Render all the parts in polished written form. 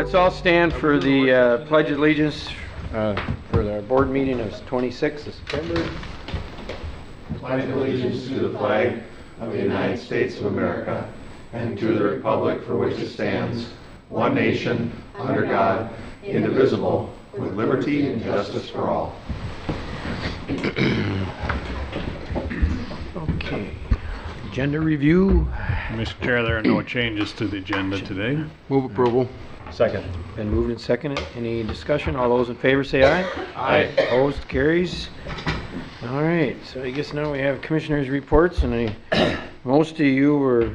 Let's all stand for the Pledge of Allegiance for our board meeting of 26th of September. Pledge allegiance to the flag of the United States of America and to the republic for which it stands, one nation, under God, indivisible, with liberty and justice for all. Okay. Agenda review. Mr. Chair, there are no changes to the agenda today. Move approval. Second. Been moved and seconded. Any discussion? All those in favor say aye. Aye. Opposed? Carries. All right. So I guess now we have commissioners' reports, and most of you were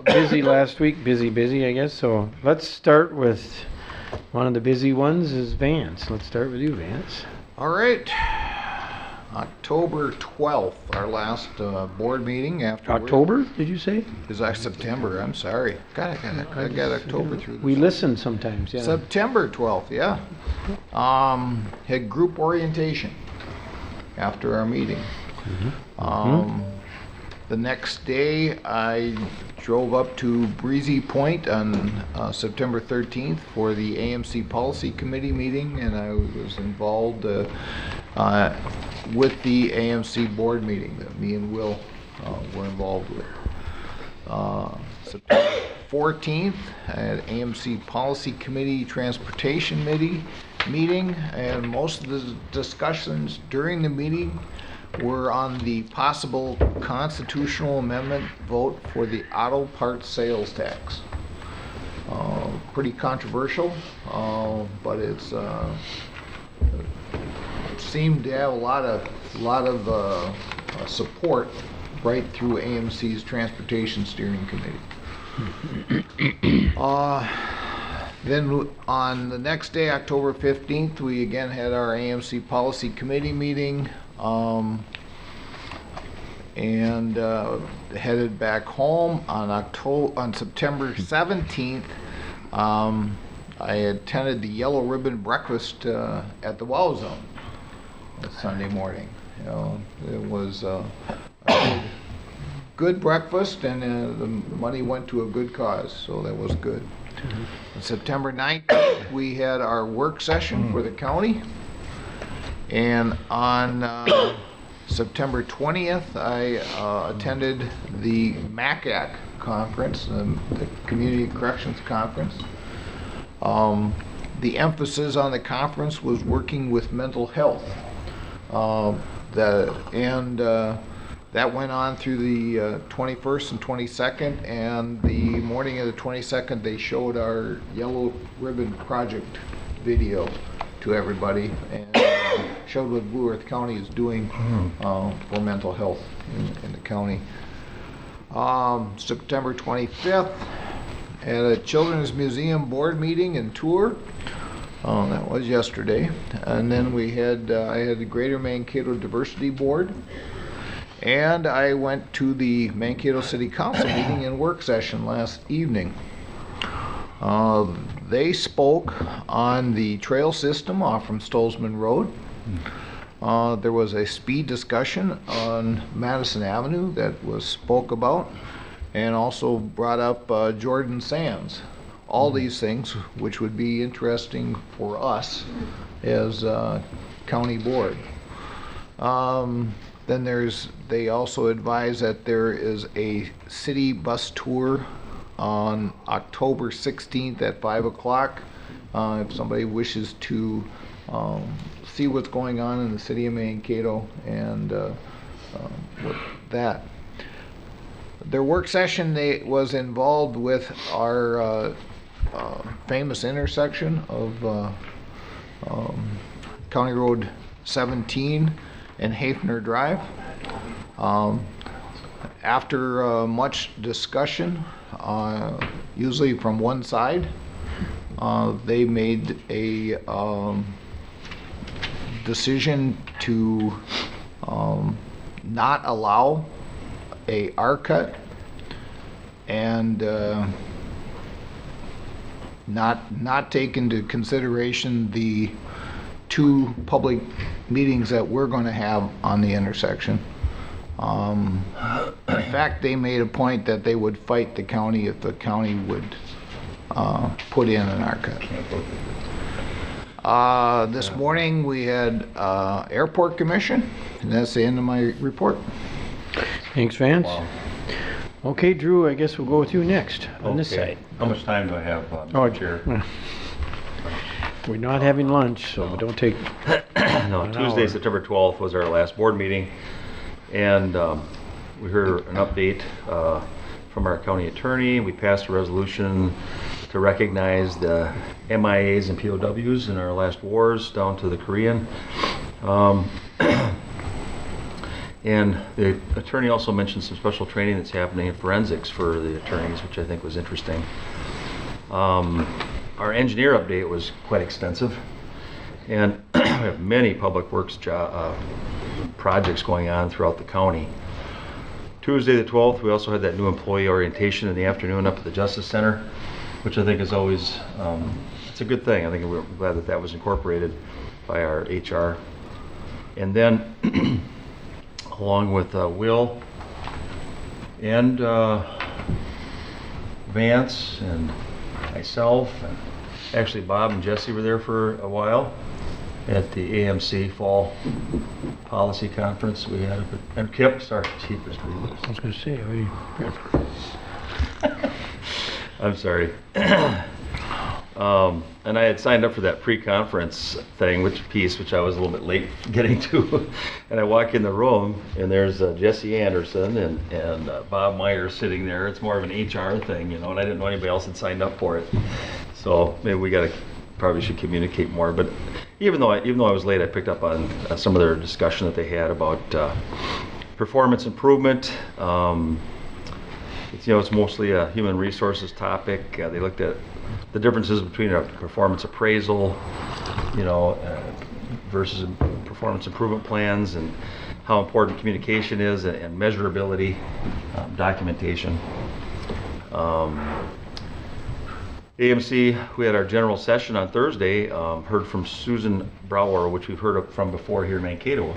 busy last week. Busy, I guess. So let's start with one of the busy ones is Vance. Let's start with you, Vance. All right. October 12th, our last board meeting after October, did you say? Is that September? I'm sorry. I got October through this. We listen sometimes, yeah. September 12th, yeah. Had group orientation after our meeting. The next day, I drove up to Breezy Point on September 13th for the AMC Policy Committee meeting, and I was involved with the AMC board meeting that me and Will were involved with. September 14th, I had AMC Policy Committee Transportation meeting, and most of the discussions during the meeting were on the possible constitutional amendment vote for the auto parts sales tax. Pretty controversial, but it's seemed to have a lot of support right through AMC's Transportation Steering Committee. Then on the next day, October 15th, we again had our AMC Policy Committee meeting, and headed back home on September 17th. I attended the Yellow Ribbon Breakfast at the Wow Zone Sunday morning. You know, it was a good breakfast, and the money went to a good cause, so that was good. On September 19th, we had our work session for the county, and on September 20th, I attended the MACAC conference, the Community Corrections Conference. The emphasis on the conference was working with mental health. That went on through the 21st and 22nd, and the morning of the 22nd, they showed our Yellow Ribbon Project video to everybody, and showed what Blue Earth County is doing for mental health in the county. September 25th, at a Children's Museum board meeting and tour. That was yesterday. And then we had I had the Greater Mankato Diversity Board, and I went to the Mankato City Council meeting and work session last evening. They spoke on the trail system off from Stolzman Road. There was a speed discussion on Madison Avenue that was spoke about, and also brought up Jordan Sands. All these things which would be interesting for us as county board. Then they also advise that there is a city bus tour on October 16th at 5 o'clock. If somebody wishes to see what's going on in the city of Mankato and with that. Their work session was involved with our famous intersection of County Road 17 and Hafner Drive. After much discussion, usually from one side, they made a decision to not allow a R-cut and not take into consideration the two public meetings that we're going to have on the intersection. In fact, they made a point that they would fight the county if the county would put in an archive. This morning we had Airport Commission, and that's the end of my report. Thanks, Vance. Okay, Drew, I guess we'll go with you next on this Okay. side. How much time do I have, Oh, Mr. Chair? We're not having lunch, so don't take. No, An Tuesday, hour. September 12th was our last board meeting, and we heard an update from our county attorney. We passed a resolution to recognize the MIAs and POWs in our last wars down to the Korean. And the attorney also mentioned some special training that's happening in forensics for the attorneys, which I think was interesting. Our engineer update was quite extensive, and we have many public works projects going on throughout the county. Tuesday the 12th, we also had that new employee orientation in the afternoon up at the Justice Center, which I think is always, it's a good thing. I think we're glad that that was incorporated by our HR. And then, along with Will and Vance and myself, and actually Bob and Jesse were there for a while at the AMC Fall Policy Conference we had, and Kip, sorry, Chief Mr. Reeves. I was going to say, I'm sorry. And I had signed up for that pre-conference thing, which I was a little bit late getting to. And I walk in the room, and there's Jesse Anderson and Bob Meyer sitting there. It's more of an HR thing, you know, and I didn't know anybody else had signed up for it. So maybe probably should communicate more. But even though I was late, I picked up on some of their discussion that they had about performance improvement. It's mostly a human resources topic. They looked at the differences between a performance appraisal, versus performance improvement plans, and how important communication is, and measurability, documentation. AMC, we had our general session on Thursday, heard from Susan Brower, which we've heard from before here in Mankato.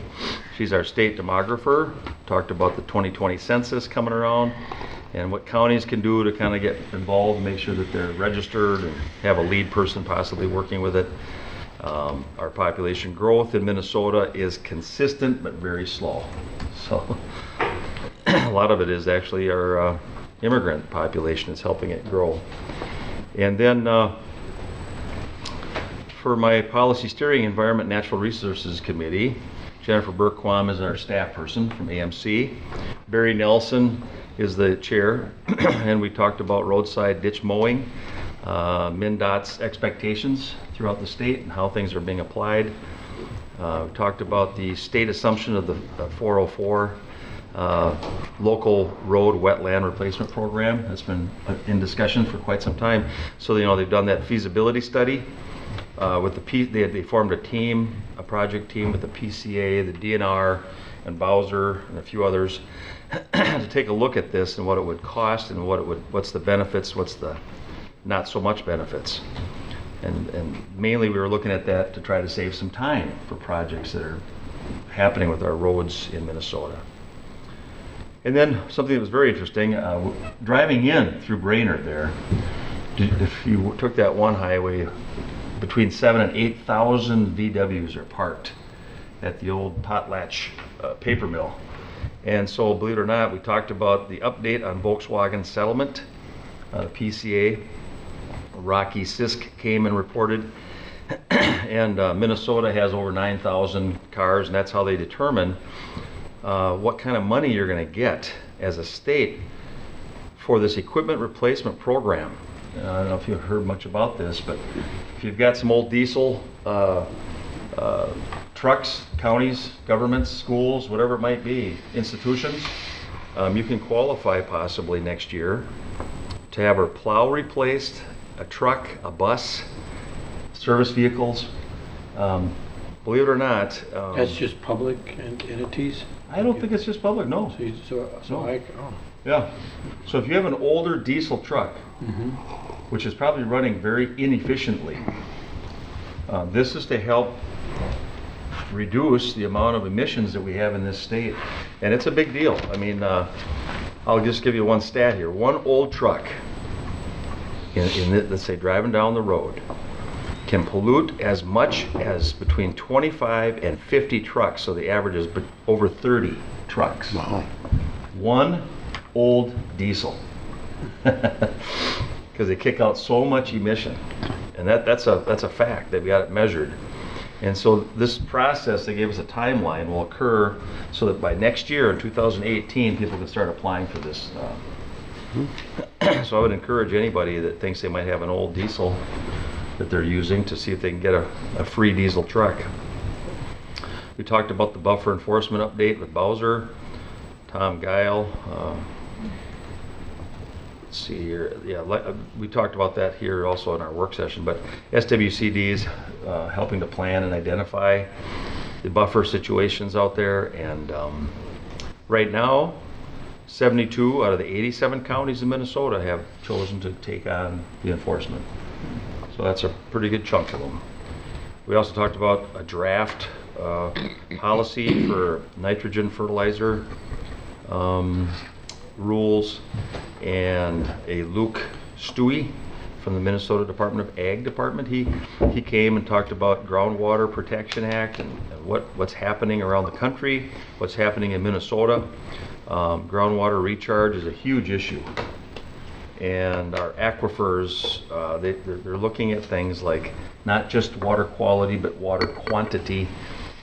She's our state demographer, talked about the 2020 census coming around and what counties can do to kind of get involved and make sure that they're registered and have a lead person possibly working with it. Our population growth in Minnesota is consistent but very slow. So a lot of it is actually our immigrant population is helping it grow. And then for my Policy Steering Environment Natural Resources Committee, Jennifer Burquam is our staff person from AMC. Barry Nelson is the chair, and we talked about roadside ditch mowing, MnDOT's expectations throughout the state and how things are being applied. We talked about the state assumption of the 404 local road wetland replacement program that's been in discussion for quite some time. So they've done that feasibility study with they formed a project team with the PCA, the DNR, and Bowser and a few others to take a look at this and what it would cost and what's the benefits, what's the not so much benefits. And mainly we were looking at that to try to save some time for projects that are happening with our roads in Minnesota. And then something that was very interesting, driving in through Brainerd there, if you took that one highway, between 7,000 and 8,000 VWs are parked at the old Potlatch paper mill. And so, believe it or not, we talked about the update on Volkswagen settlement, the PCA. Rocky Sisk came and reported, and Minnesota has over 9,000 cars, and that's how they determine what kind of money you're going to get as a state for this equipment replacement program. I don't know if you've heard much about this, but if you've got some old diesel trucks, counties, governments, schools, whatever it might be, institutions, you can qualify possibly next year to have a plow replaced, a truck, a bus, service vehicles. Believe it or not. That's just public entities? I don't think it's just public, no. Yeah. So if you have an older diesel truck, which is probably running very inefficiently, this is to help reduce the amount of emissions that we have in this state. And it's a big deal. I mean, I'll just give you one stat here. One old truck let's say driving down the road, can pollute as much as between 25 and 50 trucks. So the average is over 30 trucks. Wow. One old diesel. Because they kick out so much emission. And that's a fact. They've got it measured. And so this process, they gave us a timeline, will occur so that by next year, in 2018, people can start applying for this. So I would encourage anybody that thinks they might have an old diesel that they're using to see if they can get a free diesel truck. We talked about the buffer enforcement update with Bowser, Tom Guile. Let's see here. Yeah, we talked about that here also in our work session, but SWCD is helping to plan and identify the buffer situations out there. And right now, 72 out of the 87 counties in Minnesota have chosen to take on the enforcement. So that's a pretty good chunk of them. We also talked about a draft policy for nitrogen fertilizer rules, and a Luke Stewie from the Minnesota Department of Ag department. He came and talked about Groundwater Protection Act and what's happening around the country, what's happening in Minnesota. Groundwater recharge is a huge issue. And our aquifers, they're looking at things like not just water quality, but water quantity.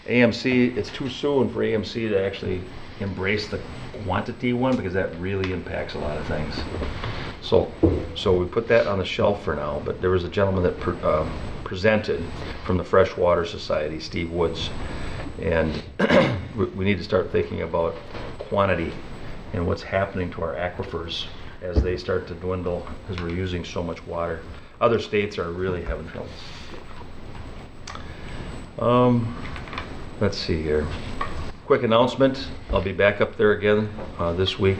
AMC, it's too soon for AMC to actually embrace the quantity one, because that really impacts a lot of things. So we put that on the shelf for now, but there was a gentleman that presented from the Freshwater Society, Steve Woods, and we need to start thinking about quantity and what's happening to our aquifers as they start to dwindle because we're using so much water. Other states are really having trouble. Let's see here. Quick announcement, I'll be back up there again this week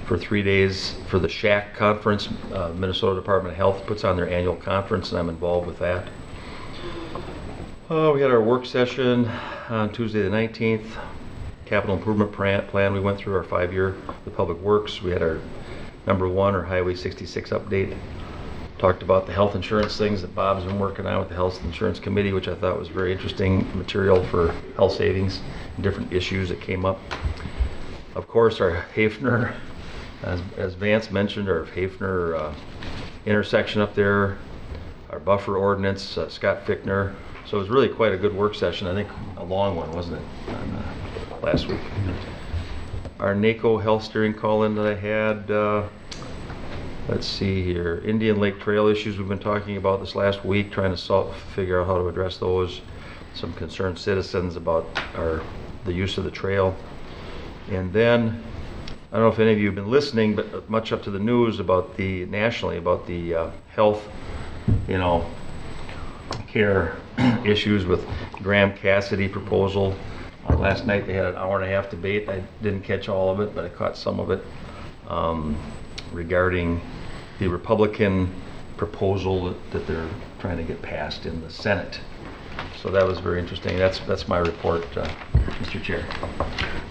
for 3 days for the SHAC conference. Minnesota Department of Health puts on their annual conference, and I'm involved with that. We had our work session on Tuesday the 19th. Capital improvement plan, we went through our 5-year with Public Works. We had our number 1, or Highway 66 update. Talked about the health insurance things that Bob's been working on with the Health Insurance Committee, which I thought was very interesting material for health savings and different issues that came up. Of course, our Hafner, as Vance mentioned, our Hafner intersection up there, our buffer ordinance, Scott Fichtner. So it was really quite a good work session. I think a long one, wasn't it, last week? Our NACO health steering call-in that I had, let's see here, Indian Lake Trail issues we've been talking about this last week, trying to figure out how to address those. Some concerned citizens about the use of the trail. And then, I don't know if any of you have been listening, but much up to the news about nationally about the health, care issues with Graham Cassidy proposal. Last night they had an hour-and-a-half debate. I didn't catch all of it, but I caught some of it regarding the Republican proposal that they're trying to get passed in the Senate. So that was very interesting. That's my report, Mr. Chair.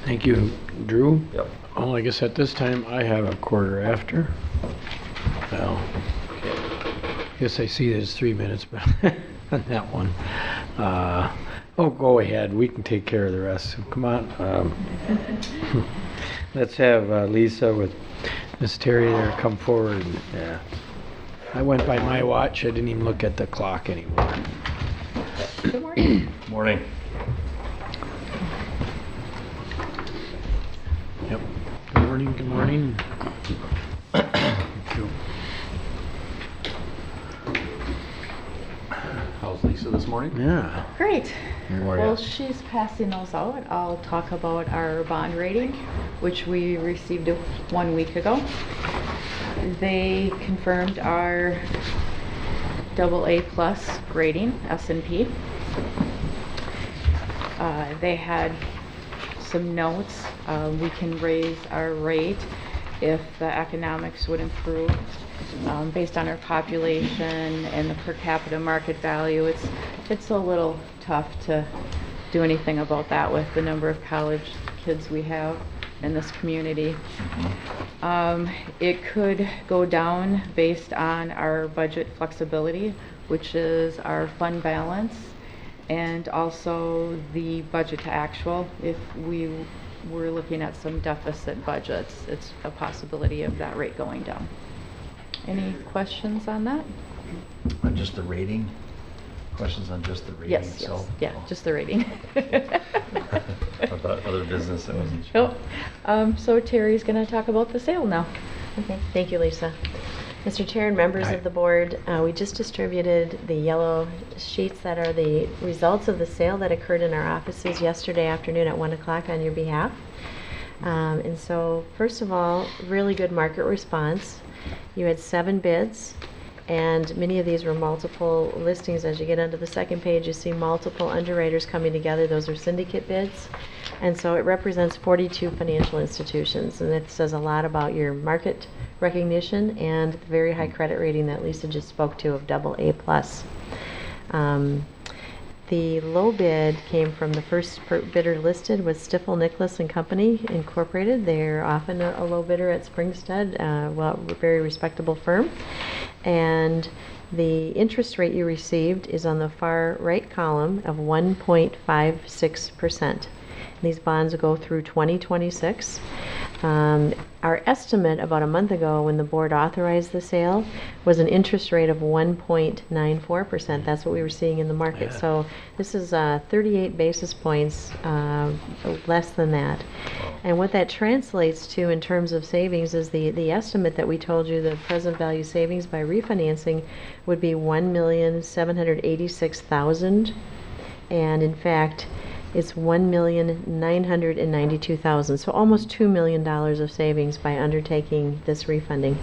Thank you, Drew. Yep. Well, I guess at this time I have a quarter after. Well, I guess I see there's 3 minutes, but on that one. Go ahead. We can take care of the rest. So come on. Let's have Lisa with Miss Terry there come forward. Yeah. I went by my watch. I didn't even look at the clock anymore. Good morning. Morning. Yep. Good morning. Good morning. Thank you. How's Lisa this morning? Yeah. Great. How are Well, ya? she's passing those out. I'll talk about our bond rating, which we received 1 week ago. They confirmed our AA+ rating, S&P. They had some notes. We can raise our rate if the economics would improve. Based on our population and the per capita market value, it's a little tough to do anything about that with the number of college kids we have. in this community. It could go down based on our budget flexibility, which is our fund balance, and also the budget to actual. If we were looking at some deficit budgets, it's a possibility of that rate going down. Any questions on that? On just the rating? Questions on just the rating Yes, itself? yes, yeah, just the rating. About other business, I wasn't sure. Nope. So Terry's gonna talk about the sale now. Okay, thank you, Lisa. Mr. Chair and members Aye. of the board, we just distributed the yellow sheets that are the results of the sale that occurred in our offices yesterday afternoon at 1 o'clock on your behalf. And so, first of all, really good market response. You had 7 bids, and many of these were multiple listings. As you get onto the second page, you see multiple underwriters coming together. Those are syndicate bids. And so it represents 42 financial institutions, and it says a lot about your market recognition and the very high credit rating that Lisa just spoke to of AA+. The low bid came from the first bidder listed was Stifel Nicholas and Company Incorporated. They're often a low bidder at Springstead, well, a very respectable firm. And the interest rate you received is on the far right column of 1.56%. These bonds go through 2026. Our estimate about a month ago when the board authorized the sale was an interest rate of 1.94%. That's what we were seeing in the market. Yeah. So this is 38 basis points less than that. And what that translates to in terms of savings is the estimate that we told you, the present value savings by refinancing would be $1,786,000. And in fact, it's $1,992,000, so almost $2 million of savings by undertaking this refunding,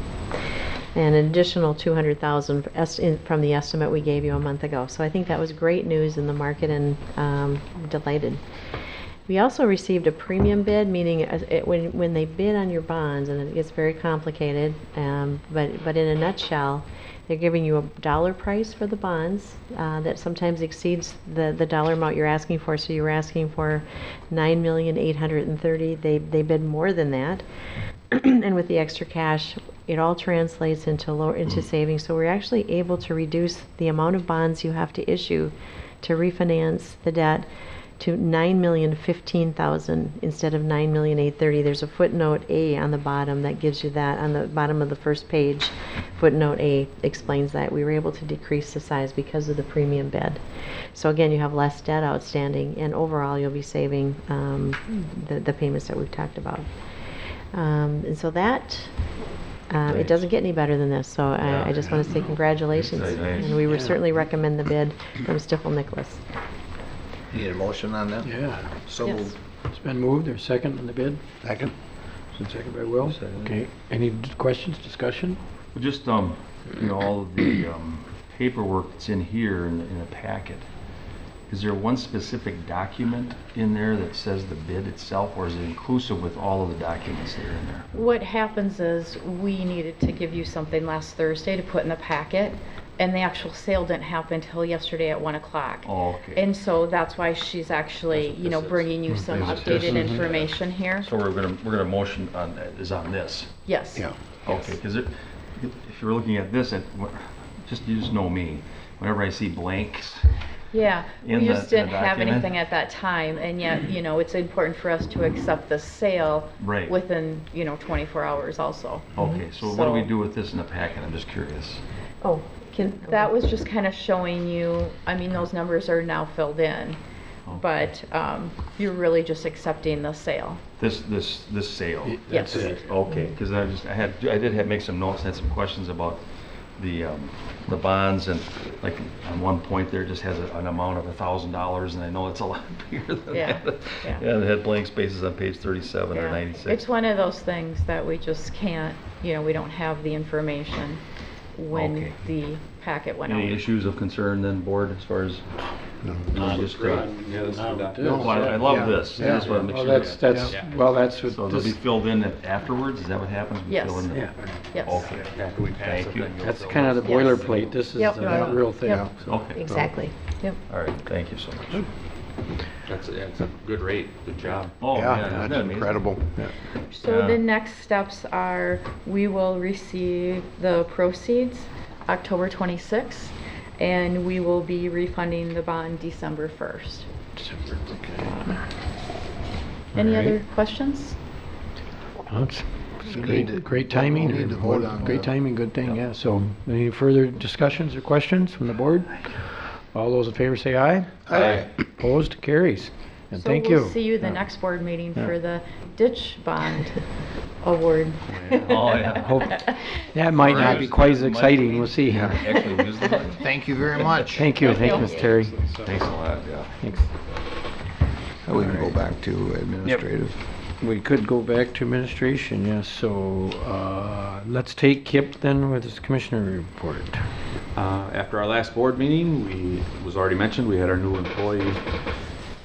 and an additional $200,000 from the estimate we gave you a month ago. So I think that was great news in the market, and delighted. We also received a premium bid, meaning when they bid on your bonds, and it gets very complicated, but in a nutshell, they're giving you a dollar price for the bonds that sometimes exceeds the dollar amount you're asking for. So you were asking for $9,830,000. They bid more than that, and with the extra cash, it all translates into savings. So we're actually able to reduce the amount of bonds you have to issue to refinance the debt to $9,015,000 instead of $9,830,000. There's a footnote A on the bottom that gives you that on the bottom of the first page. Footnote A explains that we were able to decrease the size because of the premium bid. So again, you have less debt outstanding, and overall you'll be saving the payments that we've talked about. And so that it doesn't get any better than this. So I just want to say congratulations, and we would certainly recommend the bid from Stifel Nicholas. You need a motion on that? Yeah. So Yes. moved. It's been moved. There's second on the bid? Second. Second by Will. Second. Okay. Any questions, discussion? Well, just, all of the paperwork that's in here in a packet, is there one specific document in there that says the bid itself, or is it inclusive with all of the documents that are in there? What happens is we needed to give you something last Thursday to put in the packet, and the actual sale didn't happen until yesterday at 1 o'clock. Oh, okay. And so that's why she's actually, bringing you some updated information here. So we're gonna motion on this. Yes. Yeah. Okay, because if you're looking at this, you just know me. Whenever I see blanks, Yeah, in we just the didn't have document. anything at that time, and yet, it's important for us to accept the sale Right. within, 24 hours also. okay, so what do we So- do with this in the packet? I'm just curious. Oh, That was just kind of showing you, those numbers are now filled in, but you're really just accepting the sale. This sale. Yes. That's it. Okay, because I did make some notes, had some questions about the bonds, and like on one point there just has an amount of $1,000, and I know it's a lot bigger than Yeah, that. yeah. Yeah, it had blank spaces on page 37 or Yeah. 96. It's one of those things that we just can't, we don't have the information when Okay. the packet went Any out. issues of concern then, board, as far as? Just, Yeah, that's good. well, I love this. Yeah. That's what I'm Oh, curious. that's, well, that's what So they'll be this, filled in afterwards? Is that what happens? We Yes. fill in the- yeah, Yes. Okay. After we pass Thank it, you. then you'll that's fill kind of the Yes. boilerplate. This is Yep. the real thing. Yep. So- Okay. exactly. Yep. All right, thank you so much. That's a good rate, good job. Oh, Yeah, man, isn't that that's amazing? incredible. So Yeah. the next steps are, we will receive the proceeds October 26th, and we will be refunding the bond December 1st. Any All right. other questions? Well, it's We need to- great timing. we need to vote on Great that. timing, good thing, yeah. So any further discussions or questions from the board? All those in favor say aye. Aye. Opposed, carries. And thank So you. we'll see you the next board meeting for the ditch bond award. Oh, yeah. Hope, that might not be quite as exciting, we'll see. Actually use the money. Thank you very much. Thank you, thank you, Ms. Terry. Thanks a lot, yeah. Thanks. We can go back to administrative. We could go back to administration, yes, so, let's take Kip then with his commissioner report. After our last board meeting, it was already mentioned, we had our new employee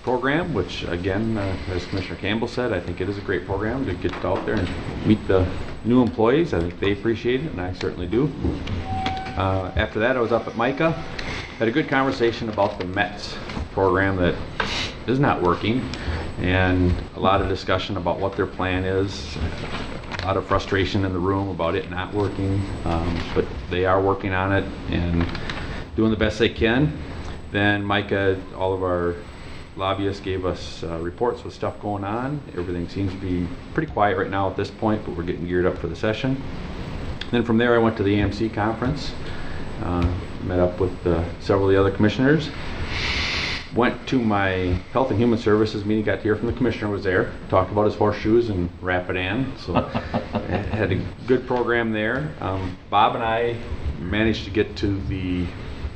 program, which again, as Commissioner Campbell said, I think it is a great program to get out there and meet the new employees. I think they appreciate it, and I certainly do. After that, I was up at MICA, had a good conversation about the METS program that is not working, and a lot of discussion about what their plan is. A lot of frustration in the room about it not working, but they are working on it and doing the best they can. Then MICA, all of our lobbyists gave us reports with stuff going on. Everything seems to be pretty quiet right now at this point, but we're getting geared up for the session. Then from there I went to the AMC conference, met up with several of the other commissioners. Went to my Health and Human Services meeting, got to hear from the commissioner was there, talked about his horseshoes and Rapidan, so had a good program there. Bob and I managed to get to the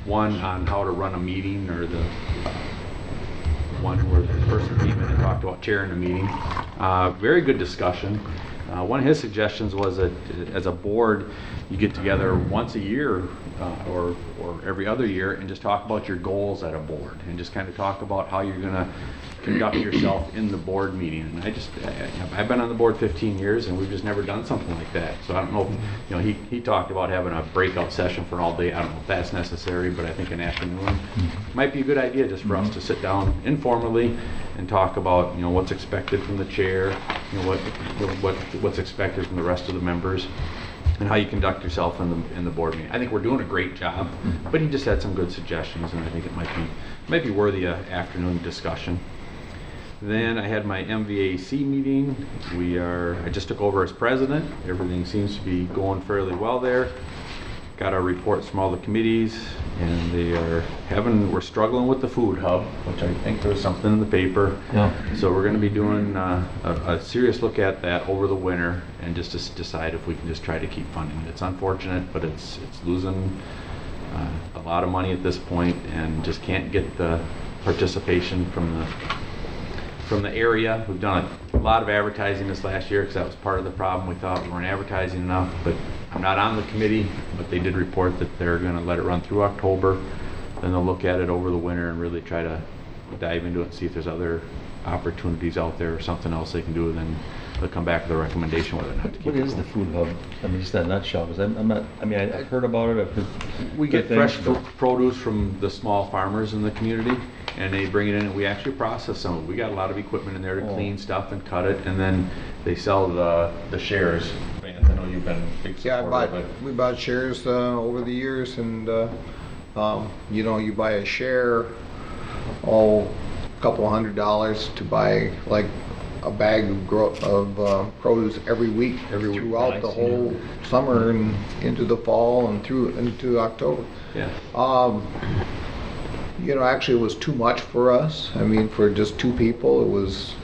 one on how to run a meeting, or the one where the person came in and talked about chairing a meeting. Very good discussion. One of his suggestions was that as a board, you get together once a year or every other year and just talk about your goals at a board and just kind of talk about how you're going to conduct yourself in the board meeting. And I've been on the board 15 years and we've just never done something like that. So I don't know if, he talked about having a breakout session for all day. I don't know if that's necessary, but I think an afternoon might be a good idea just for us to sit down informally and talk about, what's expected from the chair, what's expected from the rest of the members, and how you conduct yourself in the board meeting. I think we're doing a great job, but he just had some good suggestions, and I think it might be worthy of afternoon discussion. Then I had my MVAC meeting. I just took over as president. Everything seems to be going fairly well there. Got our reports from all the committees, and we're struggling with the food hub, which I think there was something in the paper. Yeah. So we're going to be doing a serious look at that over the winter, and just to decide if we can just try to keep funding it. It's unfortunate, but it's losing a lot of money at this point, and just can't get the participation from the area. We've done a lot of advertising this last year because that was part of the problem. We thought we weren't advertising enough, but I'm not on the committee, but they did report that they're going to let it run through October. Then they'll look at it over the winter and really try to dive into it and see if there's other opportunities out there or something else they can do, and then they'll come back with a recommendation whether or not to keep What it is the going. food hub? I mean, just in a nutshell, because I've heard about it. We get fresh produce from the small farmers in the community, and they bring it in, and we actually process some of it. We got a lot of equipment in there to clean stuff and cut it, and then they sell the shares. Vance, I know you've been a big Yeah, supporter of it. we bought shares over the years, and you buy a share, a couple $100 to buy like a bag of produce every week throughout the whole summer and into the fall and into October. Yeah. Actually it was too much for us. I mean, for just two people, it was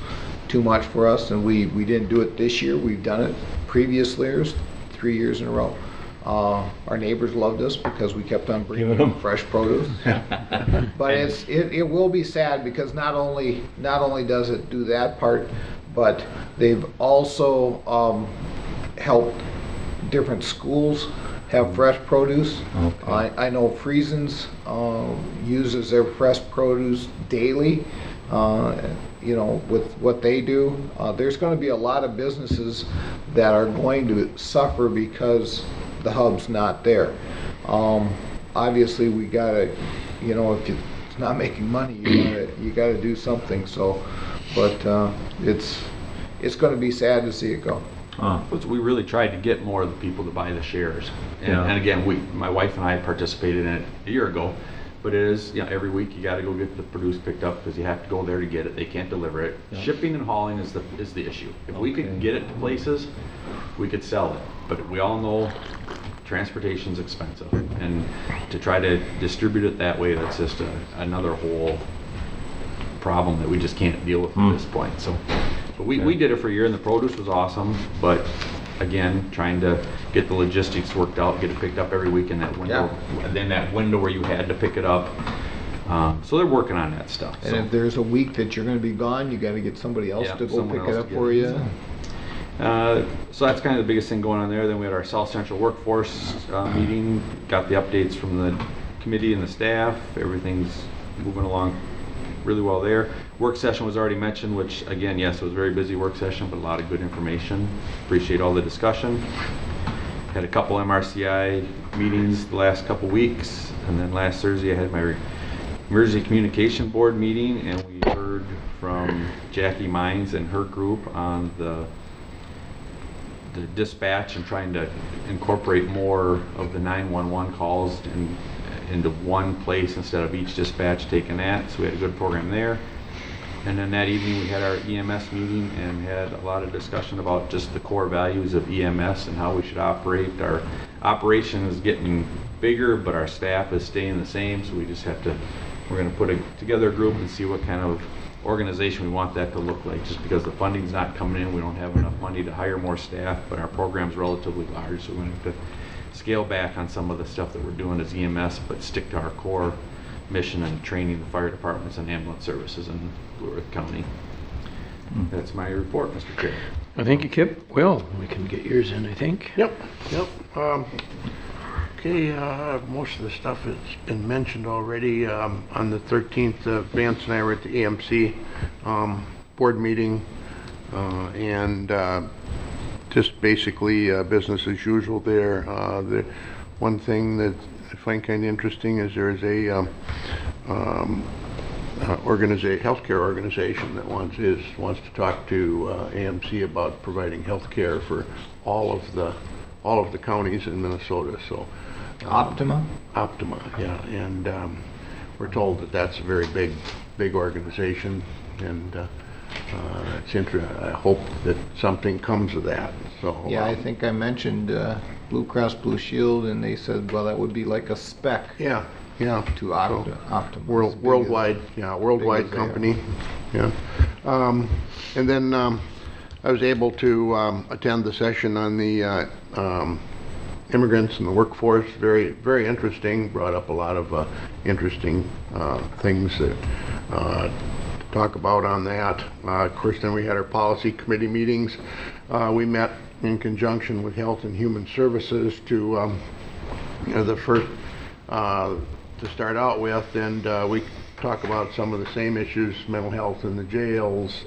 too much for us, and we didn't do it this year. We've done it previous years, 3 years in a row. Our neighbors loved us because we kept on bringing them fresh produce. But it will be sad because not only does it do that part, but they've also helped different schools have fresh produce. Okay. I know Friesens uses their fresh produce daily. With what they do, there's going to be a lot of businesses that are going to suffer because the hub's not there. Obviously, we got to, if it's not making money, you gotta do something, so, but, it's gonna be sad to see it go. We really tried to get more of the people to buy the shares. Yeah. And again, my wife and I participated in it a year ago, but it is, every week you gotta go get the produce picked up because you have to go there to get it. They can't deliver it. Yeah. Shipping and hauling is the issue. If we Okay. could get it to places, we could sell it. But we all know transportation's expensive. And to try to distribute it that way, that's just another whole problem that we just can't deal with at this point. So, but we did it for a year and the produce was awesome, but again, trying to get the logistics worked out, get it picked up every week in that window, and then that window where you had to pick it up. So they're working on that stuff. And so. if there's a week that you're gonna be gone, you gotta get somebody else Yeah, to go someone pick it else up to for get you. it. So that's kind of the biggest thing going on there. Then we had our South Central Workforce meeting, got the updates from the committee and the staff. Everything's moving along really well there. Work session was already mentioned, which again, yes, it was a very busy work session, but a lot of good information. Appreciate all the discussion. Had a couple MRCI meetings the last couple weeks, and then last Thursday I had my Emergency Communication Board meeting, and we heard from Jackie Mines and her group on the dispatch and trying to incorporate more of the 911 calls into one place instead of each dispatch taking that. So we had a good program there. And then that evening we had our EMS meeting and had a lot of discussion about just the core values of EMS and how we should operate. Our operation is getting bigger, but our staff is staying the same. So we just have to, we're going to put together a group and see what kind of organization we want that to look like. Just because the funding's not coming in, we don't have enough money to hire more staff, but our program's relatively large, so we're going to have to scale back on some of the stuff that we're doing as EMS, but stick to our core mission and training the fire departments and ambulance services in Blue Earth County. That's my report, Mr. Chair. Thank you, Kip. Well, we can get yours in, I think. Yep. Okay, most of the stuff has been mentioned already. On the 13th, Vance and I were at the AMC board meeting, and just basically business as usual there. The one thing that I find kind of interesting is there is a healthcare organization that wants to talk to AMC about providing healthcare for all of the counties in Minnesota. So Optima? Optima, yeah, and we're told that that's a very big organization, and it's I hope that something comes of that. So Yeah, I think I mentioned Blue Cross Blue Shield, and they said, well, that would be like a spec yeah. to Optima. Worldwide, worldwide big as they company, yeah. And then I was able to attend the session on the immigrants and the workforce. Very, very interesting. Brought up a lot of interesting things that to talk about on that. Of course, then we had our policy committee meetings. We met in conjunction with Health and Human Services to the first to start out with, and we talk about some of the same issues: mental health in the jails,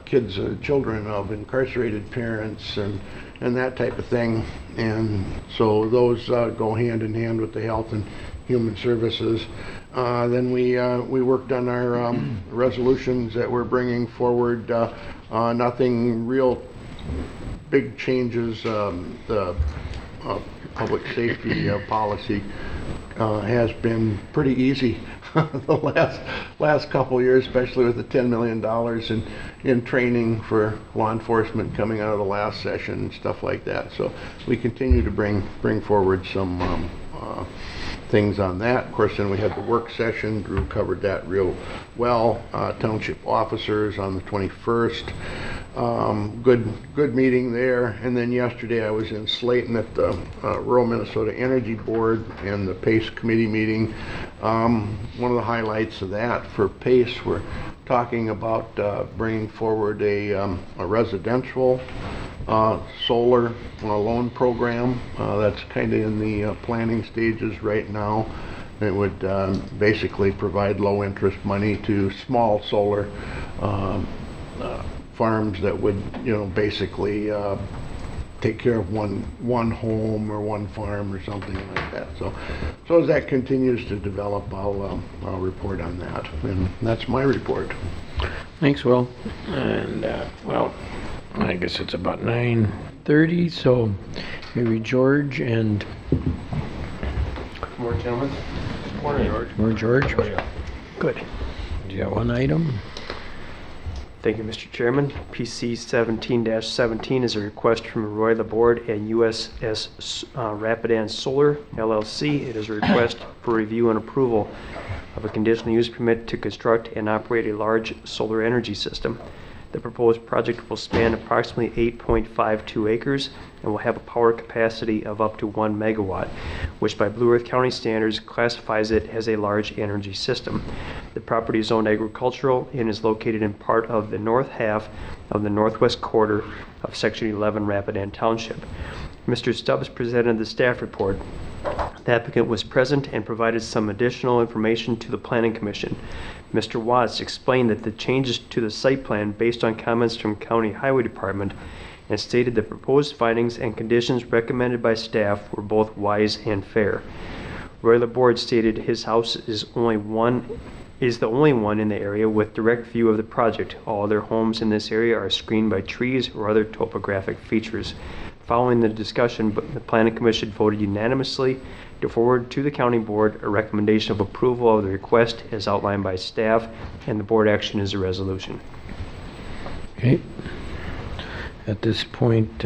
kids, children of incarcerated parents, and that type of thing. And so those go hand in hand with the Health and Human Services. Then we worked on our resolutions that we're bringing forward. Nothing real big changes. The public safety policy has been pretty easy the last couple of years, especially with the $10 million in training for law enforcement coming out of the last session and stuff like that. So we continue to bring forward some things on that. Of course, then we had the work session. Drew covered that real well. Township officers on the 21st. Good meeting there. And then yesterday I was in Slayton at the Rural Minnesota Energy Board and the PACE committee meeting. One of the highlights of that for PACE, we're talking about bringing forward a residential solar loan program that's kind of in the planning stages right now. It would basically provide low interest money to small solar farms that would, basically take care of one home or one farm or something like that. So as that continues to develop, I'll report on that. And that's my report. Thanks, Will. And, well, I guess it's about 9:30, so maybe George and... Morning, gentlemen. Morning, George. Morning, George. Good. Do you have one item? Thank you, Mr. Chairman. PC 17-17 is a request from Roy LaBorde and USS Rapidan Solar LLC. It is a request for review and approval of a conditional use permit to construct and operate a large solar energy system. The proposed project will span approximately 8.52 acres and will have a power capacity of up to 1 megawatt, which by Blue Earth County standards classifies it as a large energy system. The property is zoned agricultural and is located in part of the north half of the northwest quarter of Section 11 Rapidan Township. Mr. Stubbs presented the staff report. The applicant was present and provided some additional information to the Planning Commission. Mr. Watts explained that the changes to the site plan based on comments from County Highway Department and stated the proposed findings and conditions recommended by staff were both wise and fair. Roy LaBorde stated his house is the only one in the area with direct view of the project. All other homes in this area are screened by trees or other topographic features. Following the discussion, the Planning Commission voted unanimously to forward to the County Board a recommendation of approval of the request as outlined by staff, and the board action is a resolution. Okay. At this point,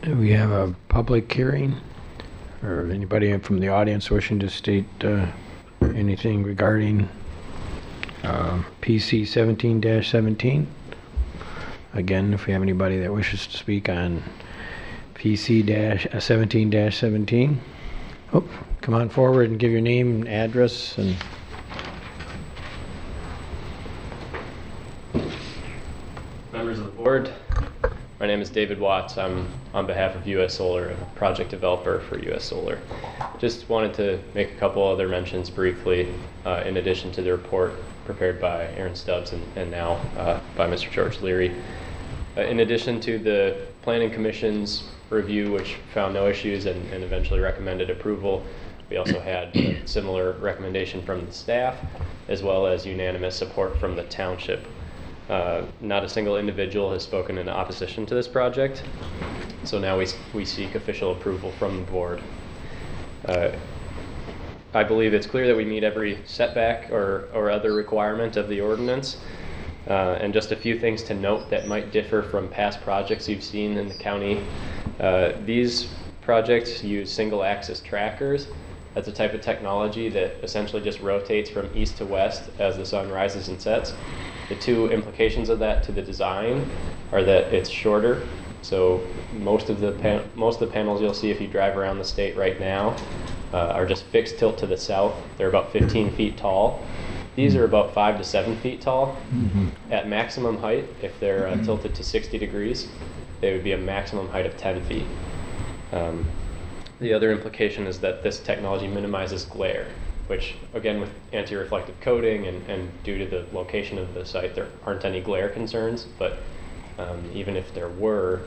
we have a public hearing, or anybody from the audience wishing to state anything regarding PC 17-17. Again, if we have anybody that wishes to speak on PC 17-17, oh, come on forward and give your name and address. And members of the board, my name is David Watts. I'm on behalf of US Solar, a project developer for US Solar. Just wanted to make a couple other mentions briefly, in addition to the report prepared by Aaron Stubbs and now by Mr. George Leary. In addition to the Planning Commission's review, which found no issues and eventually recommended approval, we also had a similar recommendation from the staff, as well as unanimous support from the township. Not a single individual has spoken in opposition to this project, so now we seek official approval from the board. I believe it's clear that we meet every setback or other requirement of the ordinance. And just a few things to note that might differ from past projects you've seen in the county. These projects use single axis trackers. That's a type of technology that essentially just rotates from east to west as the sun rises and sets. The two implications of that to the design are that it's shorter. So most of the panels you'll see if you drive around the state right now are just fixed tilt to the south. They're about 15 feet tall. These are about 5 to 7 feet tall. Mm-hmm. At maximum height, if they're tilted to 60 degrees, they would be a maximum height of 10 feet. The other implication is that this technology minimizes glare, which again with anti-reflective coating and due to the location of the site, there aren't any glare concerns, but even if there were,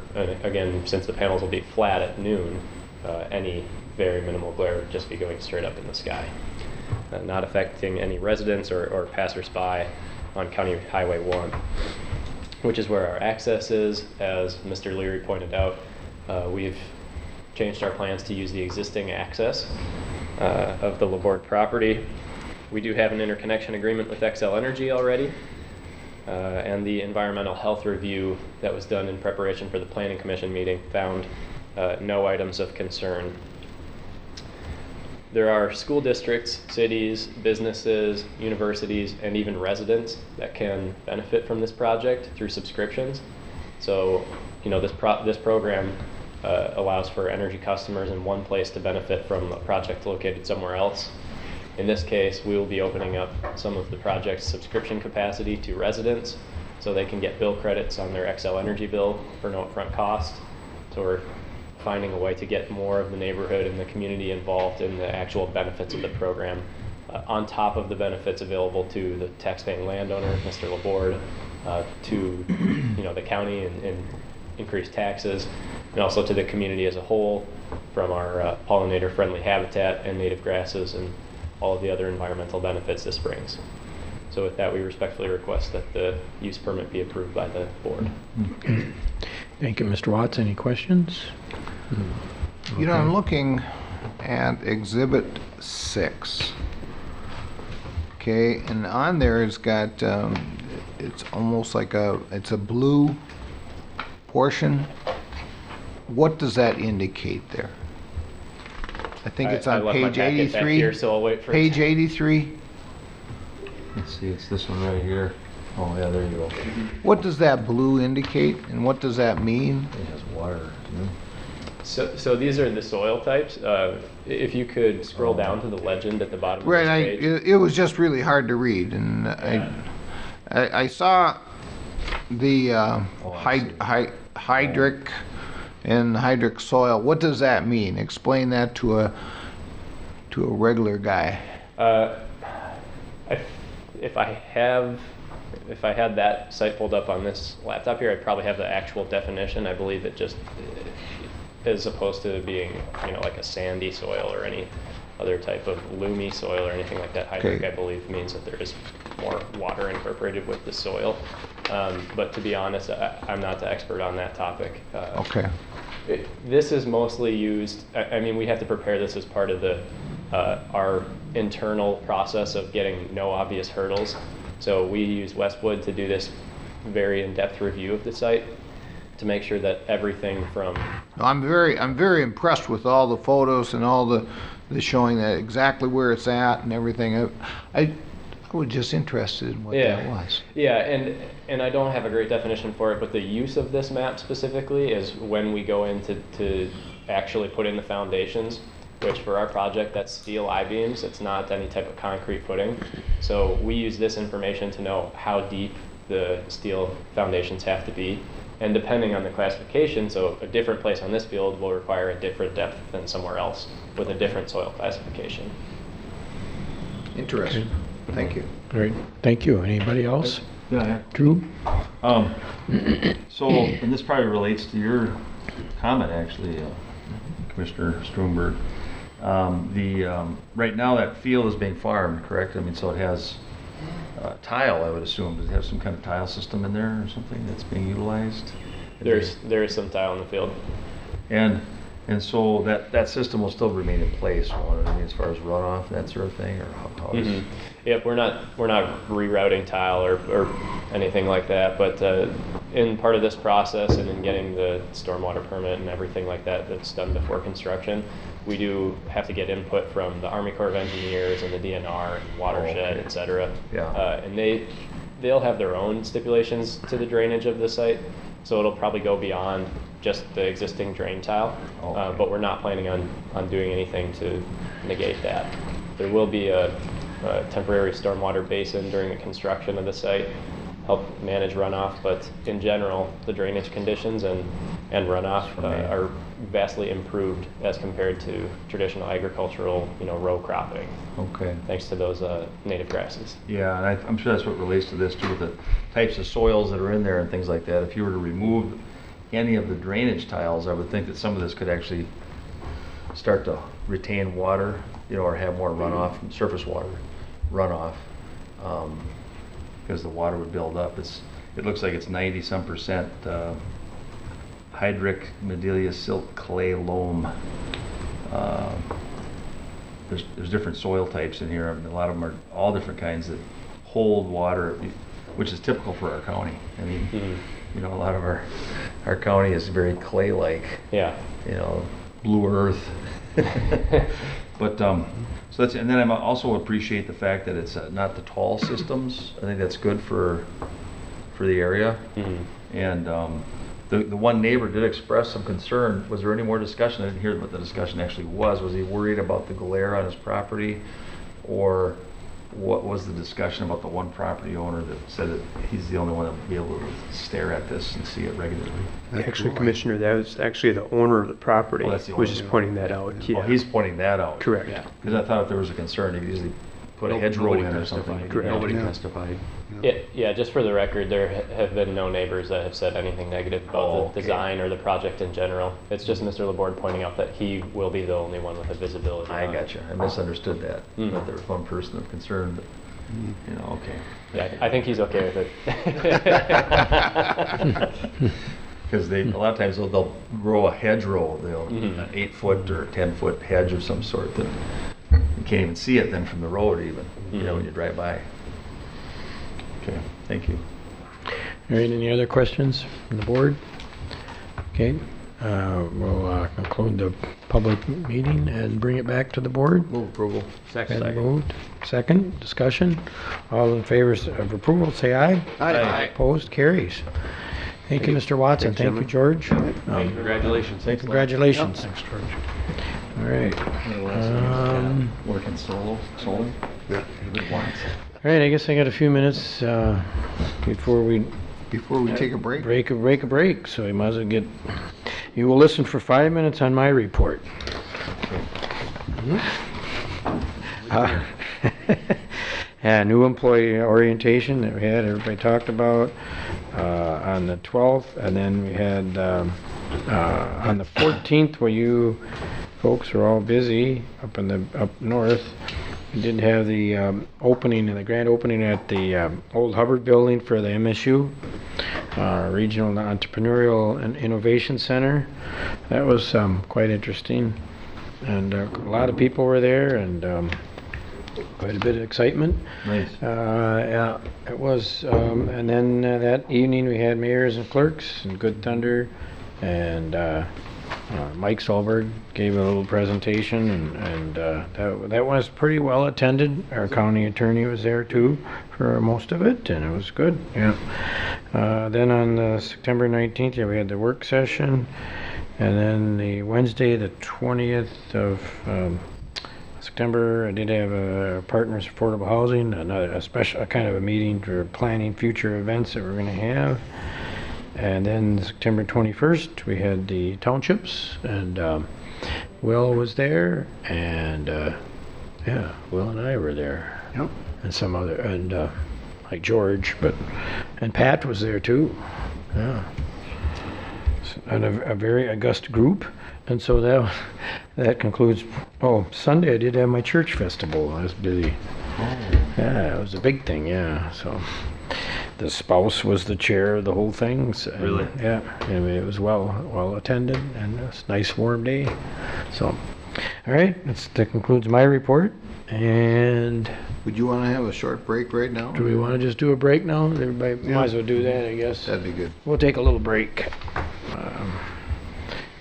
again, since the panels will be flat at noon, any very minimal glare would just be going straight up in the sky. Not affecting any residents or passersby on County Highway 1, which is where our access is. As Mr. Leary pointed out, we've changed our plans to use the existing access of the LaBorde property. We do have an interconnection agreement with Xcel Energy already, and the environmental health review that was done in preparation for the Planning Commission meeting found no items of concern. There are school districts, cities, businesses, universities, and even residents that can benefit from this project through subscriptions. So, you know, this program allows for energy customers in one place to benefit from a project located somewhere else. In this case, we will be opening up some of the project's subscription capacity to residents so they can get bill credits on their Xcel Energy bill for no upfront cost. So we're finding a way to get more of the neighborhood and the community involved in the actual benefits of the program, on top of the benefits available to the taxpaying landowner, Mr. LaBorde, to the county increased taxes, and also to the community as a whole from our pollinator-friendly habitat and native grasses and all of the other environmental benefits this brings. So with that, we respectfully request that the use permit be approved by the board. Thank you, Mr. Watts. Any questions? You know, I'm looking at Exhibit 6. Okay, and on there it's got, it's almost like it's a blue portion. What does that indicate there? I think it's on I left my page packet back 83. here, so I'll wait for Page 83. Let's see, it's this one right here. Oh, yeah, there you go. What does that blue indicate, and what does that mean? It has water, too. So these are the soil types. If you could scroll down to the legend at the bottom Right, of this page. it was just really hard to read, and I saw the hydric and hydric soil. What does that mean? Explain that to a regular guy. If I had that site pulled up on this laptop here, I'd probably have the actual definition. I believe it just, as opposed to being, like a sandy soil or any other type of loomy soil or anything like that, hydric, Okay. I believe, means that there is more water incorporated with the soil. But to be honest, I'm not the expert on that topic. Okay. This is mostly used, I mean, we have to prepare this as part of our internal process of getting no obvious hurdles. So we use Westwood to do this very in-depth review of the site to make sure that everything from... No, I'm very impressed with all the photos and all the showing that exactly where it's at and everything. I was just interested in what that was. Yeah, and I don't have a great definition for it, but the use of this map specifically is when we go in to actually put in the foundations, which for our project, that's steel I-beams. It's not any type of concrete footing. So we use this information to know how deep the steel foundations have to be. And depending on the classification, so a different place on this field will require a different depth than somewhere else with a different soil classification. Interesting. Thank you. Great. Thank you. Anybody else? Yeah. Drew? So, and this probably relates to your comment, actually, Commissioner Stromberg. Right now that field is being farmed, correct? I mean, so it has tile, I would assume. Does it have some kind of tile system in there or something that's being utilized? There is some tile in the field. And so that system will still remain in place, won't it? I mean, as far as runoff, that sort of thing, or how is... Yep, we're not rerouting tile or anything like that, but in part of this process and in getting the stormwater permit and everything like that that's done before construction, we do have to get input from the Army Corps of Engineers and the DNR and watershed, et cetera. Yeah. And they'll have their own stipulations to the drainage of the site, so it'll probably go beyond just the existing drain tile. Okay. But we're not planning on doing anything to negate that. There will be a temporary stormwater basin during the construction of the site, help manage runoff, but in general, the drainage conditions and runoff are vastly improved as compared to traditional agricultural, row cropping. Okay. Thanks to those native grasses. Yeah, and I'm sure that's what relates to this too, with the types of soils that are in there and things like that. If you were to remove any of the drainage tiles, I would think that some of this could actually start to retain water, or have more runoff, surface water runoff, because the water would build up. It looks like it's 90-some% hydric Medelia silk clay loam. There's different soil types in here. I mean, a lot of them are all different kinds that hold water, which is typical for our county. I mean, a lot of our county is very clay-like. Yeah. Blue earth. But so that's, and then I also appreciate the fact that it's not the tall systems. I think that's good for the area. And the one neighbor did express some concern. Was there any more discussion? I didn't hear what the discussion actually was. Was he worried about the glare on his property, or what was the discussion about the one property owner that said that he's the only one that would be able to stare at this and see it regularly? Actually, Commissioner, that was actually the owner of the property Oh, that's the was owner. just pointing that out. Oh, he's pointing that out. Correct. Because I thought if there was a concern, he could easily put a hedgerow in or Nobody something. testified. Nobody Yeah. testified. Yeah, just for the record, there have been no neighbors that have said anything negative about Oh, the okay. design or the project in general. It's just Mr. Laborde pointing out that he will be the only one with the visibility. I on it. gotcha. I misunderstood that. Mm. That there was one person of concern, but, you know, okay. Yeah, I think he's okay with it. Because a lot of times they'll grow a hedgerow, Mhm. an 8-foot or 10-foot hedge of some sort that you can't even see it then from the road even, you know, when you drive by. Okay, thank you. All right, any other questions from the board? Okay, we'll conclude the public meeting and bring it back to the board. Move approval. Been moved. Second, discussion. All in favor of approval, say aye. Aye. Opposed, carries. Thank you, Mr. Watson. Thank you, George. Congratulations. Congratulations. Thanks, George. All right. Working solo. Yeah. All right, I guess I got a few minutes before we Before we take a break? break a break, so you might as well get, you will listen for 5 minutes on my report. Yeah, new employee orientation that we had, everybody talked about on the 12th, and then we had on the 14th, where you folks were all busy up north. We did have the opening, the grand opening at the old Hubbard building for the MSU Regional Entrepreneurial and Innovation Center. That was quite interesting, and a lot of people were there, and quite a bit of excitement. Nice. Yeah, it was. And then that evening we had mayors and clerks and Good Thunder, and Mike Solberg gave a little presentation, and that was pretty well attended. Our county attorney was there too for most of it, and it was good. Yeah. Then on September 19th, yeah, we had the work session, and then the Wednesday, the 20th of September, I did have a Partners Affordable Housing, a special kind of a meeting for planning future events that we're going to have. And then September 21st, we had the townships, and Will was there, and yeah, Will and I were there. Yep. And some other, and like George, and Pat was there too. Yeah. And a very august group. And so that concludes. Oh, Sunday I did have my church festival. I was busy. Yeah, it was a big thing. Yeah, so the spouse was the chair of the whole thing. So, Really? Yeah, and it was well attended, and it was a nice warm day. So, all right, that concludes my report. And Would you want to have a short break right now? do we want to just do a break now? Everybody might as well do that, I guess. That'd be good. We'll take a little break.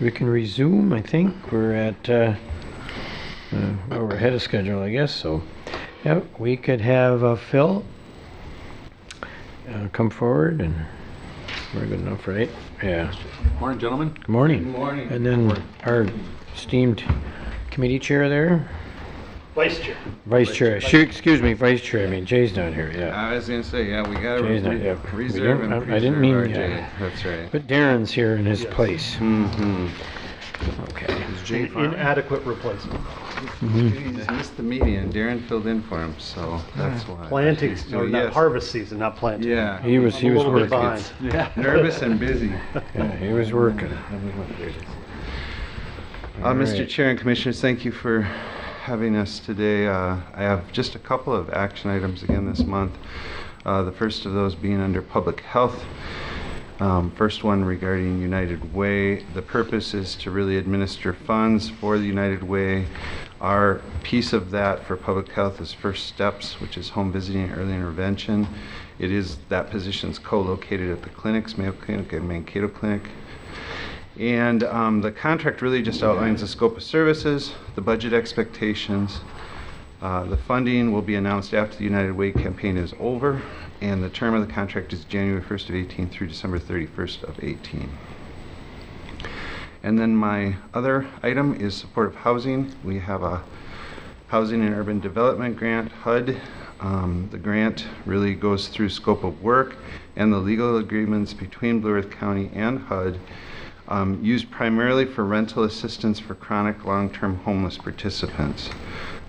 We can resume, I think. We're at, well, we're ahead of schedule, I guess, so. Yeah, we could have Phil come forward, and we're good enough, right? Yeah. Morning, gentlemen. Good morning. Good morning. And then our esteemed committee chair there. Vice Chair. Vice Chair. Excuse me, Vice Chair. I mean, Jay's not here, yeah. I was gonna say, yeah, we gotta Jay's not, yeah. reserve and I preserve didn't mean, RJ. That's right. But Darren's here in his place. Mm-hmm. Okay. Is Jay An Farmer? inadequate replacement. Mhm. He just missed the meeting and Darren filled in for him, so that's why. Planting, He's or doing- not yes. harvest season, not planting. Yeah. He was I'm a little bit working. behind. Nervous and busy. Yeah, he was working. All Mr. right. Chair and Commissioners, thank you for having us today. I have just a couple of action items again this month. The first of those being under public health. First one regarding United Way. The purpose is to really administer funds for the United Way. Our piece of that for public health is First Steps, which is home visiting and early intervention. It is, that position's co-located at the clinics, Mayo Clinic and Mankato Clinic. And the contract really just outlines the scope of services, the budget expectations. The funding will be announced after the United Way campaign is over, and the term of the contract is January 1st of 18 through December 31st of 18. And then my other item is supportive housing. We have a Housing and Urban Development Grant, HUD. The grant really goes through scope of work and the legal agreements between Blue Earth County and HUD, used primarily for rental assistance for chronic long-term homeless participants.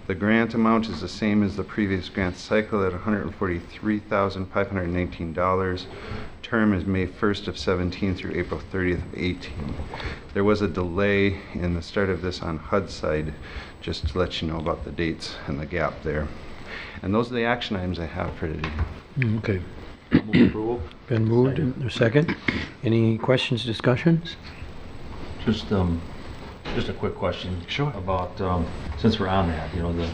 The grant amount is the same as the previous grant cycle at $143,519. Term is May 1st of 17 through April 30th of 18. There was a delay in the start of this on HUD side, just to let you know about the dates and the gap there. And those are the action items I have for today. Okay. Move approval. Been moved. A second. Any questions, discussions? Just a quick question. Sure. About, since we're on that, you know, the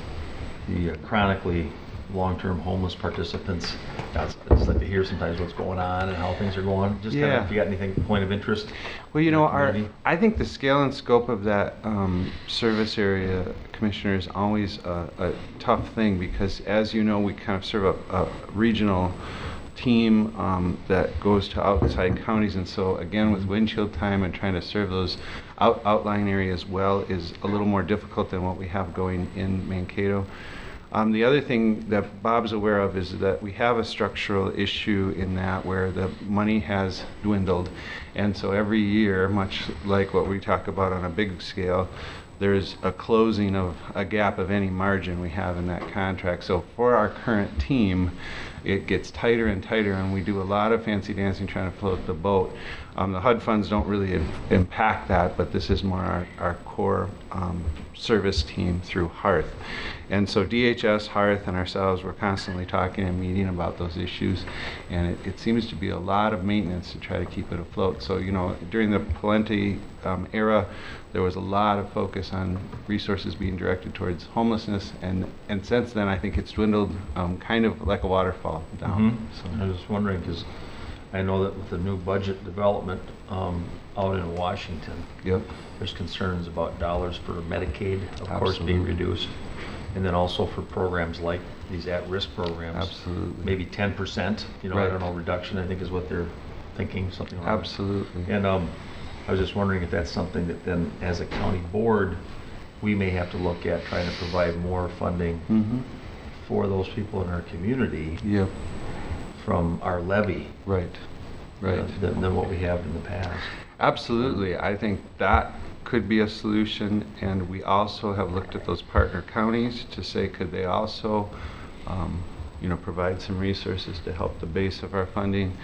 chronically long-term homeless participants. It's like to hear sometimes what's going on and how things are going. Just kind of, if you got anything, point of interest. Well, you know, community? I think the scale and scope of that service area, Commissioner, is always a tough thing because, as you know, we kind of serve a regional team that goes to outside counties, and so again with windshield time and trying to serve those outlying areas well is a little more difficult than what we have going in Mankato. The other thing that Bob's aware of is that we have a structural issue in that where the money has dwindled, and so every year, much like what we talk about on a big scale, there's a closing of a gap of any margin we have in that contract. So for our current team, it gets tighter and tighter, and we do a lot of fancy dancing trying to float the boat. The HUD funds don't really impact that, but this is more our core service team through Hearth. And so DHS, Hearth, and ourselves, we're constantly talking and meeting about those issues, and it seems to be a lot of maintenance to try to keep it afloat. So, you know, during the Palenti era, there was a lot of focus on resources being directed towards homelessness, and since then I think it's dwindled kind of like a waterfall down. So I was just wondering, because I know that with the new budget development out in Washington, there's concerns about dollars for Medicaid, of course, being reduced, and then also for programs like these at-risk programs. Absolutely. Maybe 10%, you know, I don't know, reduction, I think is what they're thinking, something like Absolutely. that. And I was just wondering if that's something that then, as a county board, we may have to look at trying to provide more funding for those people in our community from our levy. Right. Than what we have in the past. Absolutely. I think that could be a solution, and we also have looked at those partner counties to say, could they also you know, provide some resources to help the base of our funding.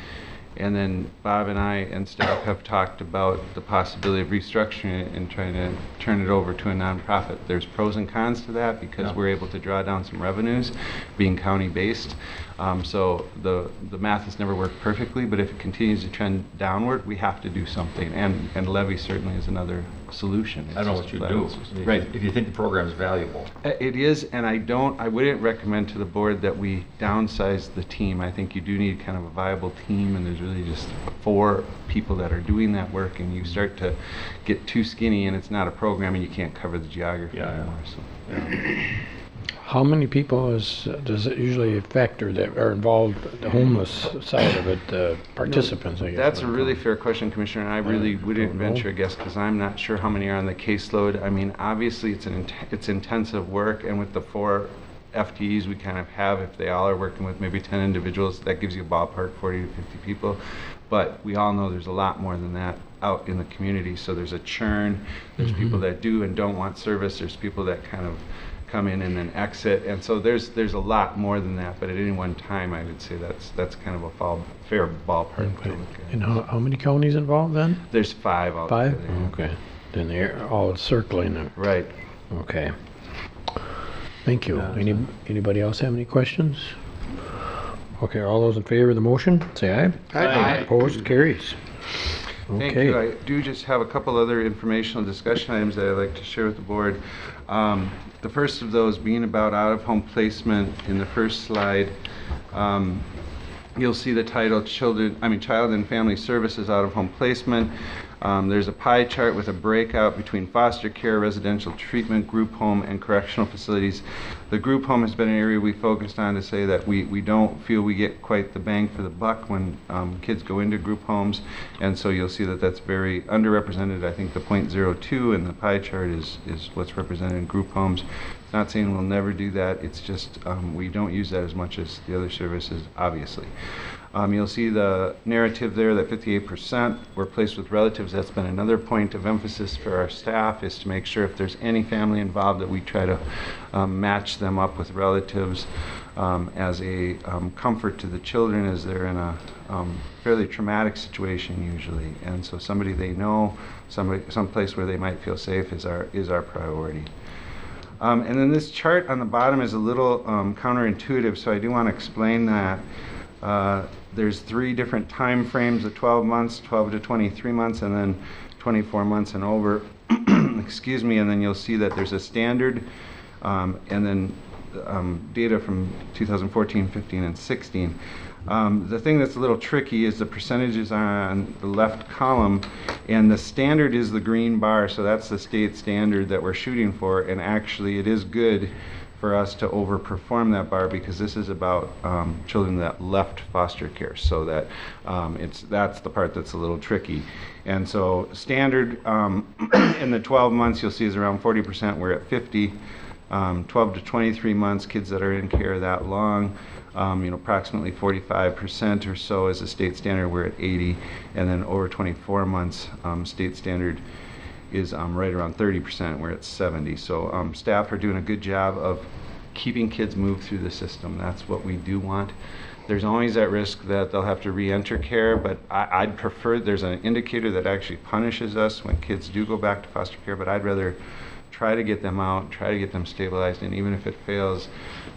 And then Bob and I and staff have talked about the possibility of restructuring it and trying to turn it over to a nonprofit. There's pros and cons to that because we're able to draw down some revenues being county-based. So the math has never worked perfectly, but if it continues to trend downward, we have to do something. And levy certainly is another solution. I know what you do. Right. If you think the program is valuable. It is, and I wouldn't recommend to the board that we downsize the team. I think you do need kind of a viable team, and there's really just 4 people that are doing that work, and you start to get too skinny and it's not a program and you can't cover the geography anymore. So. How many people does it usually affect, or that are involved, the homeless side of it, participants, I guess? That's a really fair question, Commissioner, and I really wouldn't venture a guess because I'm not sure how many are on the caseload. I mean, obviously it's intensive work, and with the 4 FTEs we kind of have, if they all are working with maybe 10 individuals, that gives you a ballpark 40 to 50 people. But we all know there's a lot more than that out in the community. So there's a churn, there's people that do and don't want service, there's people that kind of come in and then exit, and so there's a lot more than that. But at any one time, I would say that's kind of a fair ballpark to look at. And how many counties involved then? There's 5 out 5? there. Okay. Then they're all circling them. Right. Okay. Thank you. Anybody else have any questions? Okay, all those in favor of the motion, say aye. Aye. Opposed, carries. Thank you. I do just have a couple other informational discussion items that I'd like to share with the board. The first of those being about out-of-home placement. In the first slide, you'll see the title Child and Family Services Out-of-Home Placement. There's a pie chart with a breakout between foster care, residential treatment, group home, and correctional facilities. The group home has been an area we focused on to say that we don't feel we get quite the bang for the buck when kids go into group homes, and so you'll see that that's very underrepresented. I think the 0.02 in the pie chart is what's represented in group homes. Not saying we'll never do that, it's just we don't use that as much as the other services, obviously. You'll see the narrative there that 58% were placed with relatives. That's been another point of emphasis for our staff, is to make sure if there's any family involved that we try to match them up with relatives as a comfort to the children as they're in a fairly traumatic situation usually. And so somebody they know, someplace where they might feel safe is our priority. And then this chart on the bottom is a little counterintuitive, so I do want to explain that. There's 3 different time frames of 12 months, 12 to 23 months, and then 24 months and over. Excuse me, and then you'll see that there's a standard, and then data from 2014, 15, and 16. The thing that's a little tricky is the percentages on the left column, and the standard is the green bar, so that's the state standard that we're shooting for, and actually it is good for us to overperform that bar because this is about children that left foster care, so that that's the part that's a little tricky. And so standard in the 12 months you'll see is around 40%, we're at 50. 12 to 23 months, kids that are in care that long, approximately 45% or so is the state standard, we're at 80, and then over 24 months, state standard is right around 30%, we're at 70. So staff are doing a good job of keeping kids moved through the system. That's what we do want. There's always that risk that they'll have to re-enter care, but I'd prefer, there's an indicator that actually punishes us when kids do go back to foster care, but I'd rather try to get them out, try to get them stabilized, and even if it fails,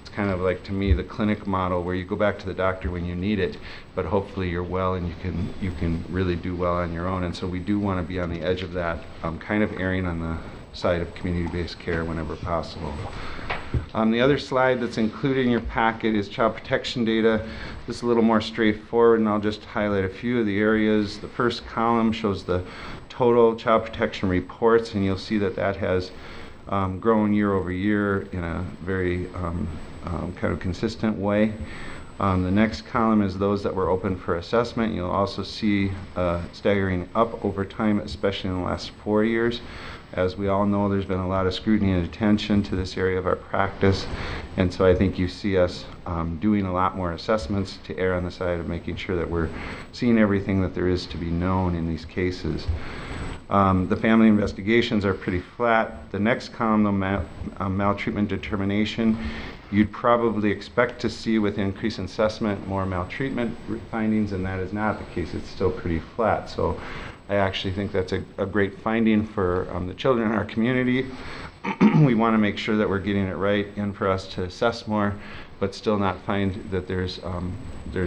it's kind of like, to me, the clinic model where you go back to the doctor when you need it, but hopefully you're well and you can really do well on your own. And so we do want to be on the edge of that, kind of erring on the side of community-based care whenever possible. The other slide that's included in your packet is child protection data. This is a little more straightforward, and I'll just highlight a few of the areas. The first column shows the total child protection reports, and you'll see that that has grown year over year in a very kind of consistent way. The next column is those that were open for assessment. You'll also see staggering up over time, especially in the last 4 years. As we all know, there's been a lot of scrutiny and attention to this area of our practice, and so I think you see us doing a lot more assessments to err on the side of making sure that we're seeing everything that there is to be known in these cases. The family investigations are pretty flat. The next column, the maltreatment determination, you'd probably expect to see with increased assessment more maltreatment findings, and that is not the case. It's still pretty flat. So I actually think that's a great finding for the children in our community. We want to make sure that we're getting it right, and for us to assess more, but still not find that there's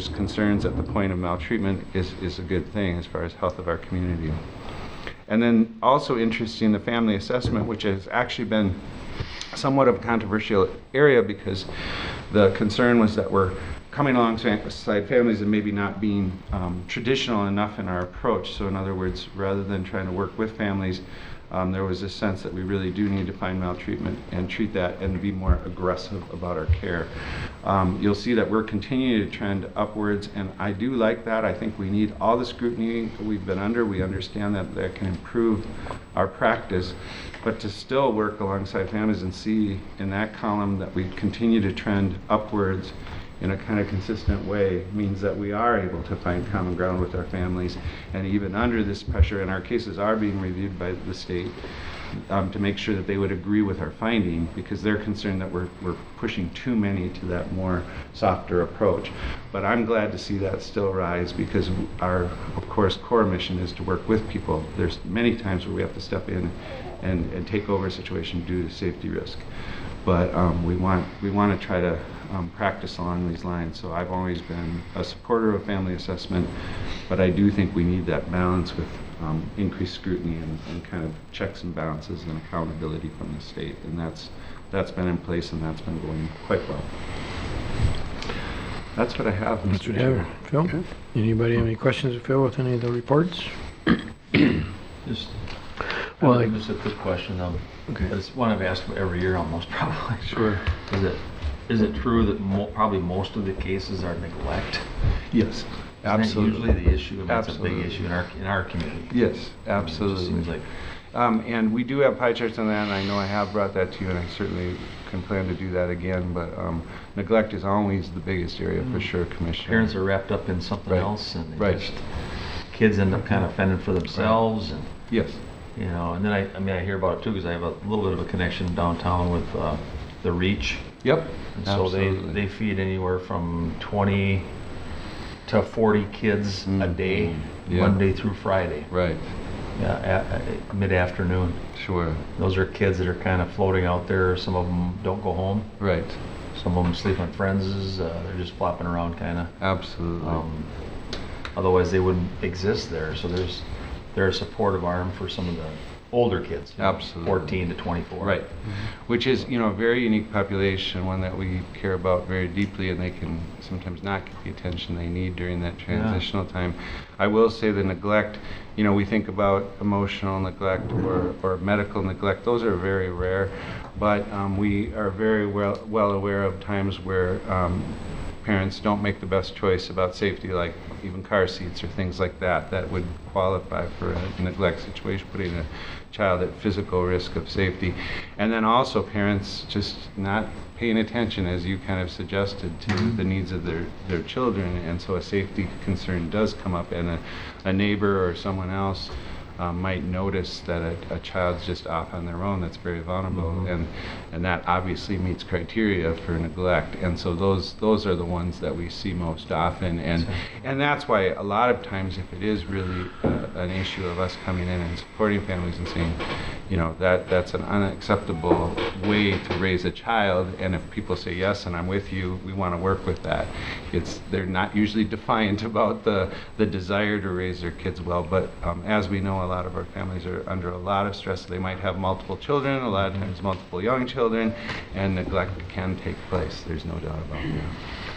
concerns at the point of maltreatment is a good thing as far as health of our community. And then also interesting, the family assessment, which has actually been somewhat of a controversial area because the concern was that we're coming alongside families and maybe not being traditional enough in our approach. So in other words, rather than trying to work with families, there was a sense that we really do need to find maltreatment and treat that and be more aggressive about our care. You'll see that we're continuing to trend upwards, and I do like that. I think we need all the scrutiny we've been under. We understand that that can improve our practice, but to still work alongside families and see in that column that we continue to trend upwards in a kind of consistent way means that we are able to find common ground with our families, and even under this pressure, and our cases are being reviewed by the state to make sure that they would agree with our finding, because they're concerned that we're pushing too many to that more softer approach. But I'm glad to see that still rise, because our, of course, core mission is to work with people. There's many times where we have to step in and take over a situation due to safety risk. But we want to try to practice along these lines. So I've always been a supporter of family assessment, but I do think we need that balance with increased scrutiny and kind of checks and balances and accountability from the state. And that's been in place, and that's been going quite well. That's what I have, Mr. Chair. Phil? Okay. Anybody have any questions of Phil with any of the reports? Just a quick question. Okay. It's one I've asked every year almost, probably. Sure. Is it true that probably most of the cases are neglect? Yes, absolutely. Isn't that usually the issue? I mean, absolutely. it's a big issue in our community. Yes, absolutely. It just seems like And we do have pie charts on that, and I know I have brought that to you, and I certainly can plan to do that again, but neglect is always the biggest area for sure, Commissioner. Parents are wrapped up in something Right. else, and they Right. just, kids end up kind of fending for themselves, and Yes. you know. And then I mean, I hear about it too because I have a little bit of a connection downtown with the Reach. Yep. And so Absolutely. they feed anywhere from 20 to 40 kids a day, Yeah. Monday through Friday. Right. Yeah, mid-afternoon. Sure. Those are kids that are kind of floating out there. Some of them don't go home. Right. Some of them sleep on friends'. They're just flopping around, kind of. Absolutely. Otherwise, they wouldn't exist there. So they're a supportive arm for some of the older kids. You know, Absolutely. 14 to 24. Right. Which is, you know, a very unique population, one that we care about very deeply, and they can sometimes not get the attention they need during that transitional time. I will say the neglect, you know, we think about emotional neglect or medical neglect. Those are very rare, but we are very well aware of times where parents don't make the best choice about safety, like even car seats or things like that, that would qualify for a neglect situation, putting a child at physical risk of safety. And then also parents just not paying attention, as you kind of suggested, to the needs of their children. And so a safety concern does come up, and a neighbor or someone else might notice that a child's just off on their own that's very vulnerable, and that obviously meets criteria for neglect. And so those are the ones that we see most often, and that's why a lot of times, if it is really an issue of us coming in and supporting families and saying, you know, that's an unacceptable way to raise a child, and if people say yes and I'm with you, we want to work with that. They're not usually defiant about the desire to raise their kids well, but as we know, a lot of our families are under a lot of stress. They might have multiple children, a lot of times multiple young children, and neglect can take place. There's no doubt about that.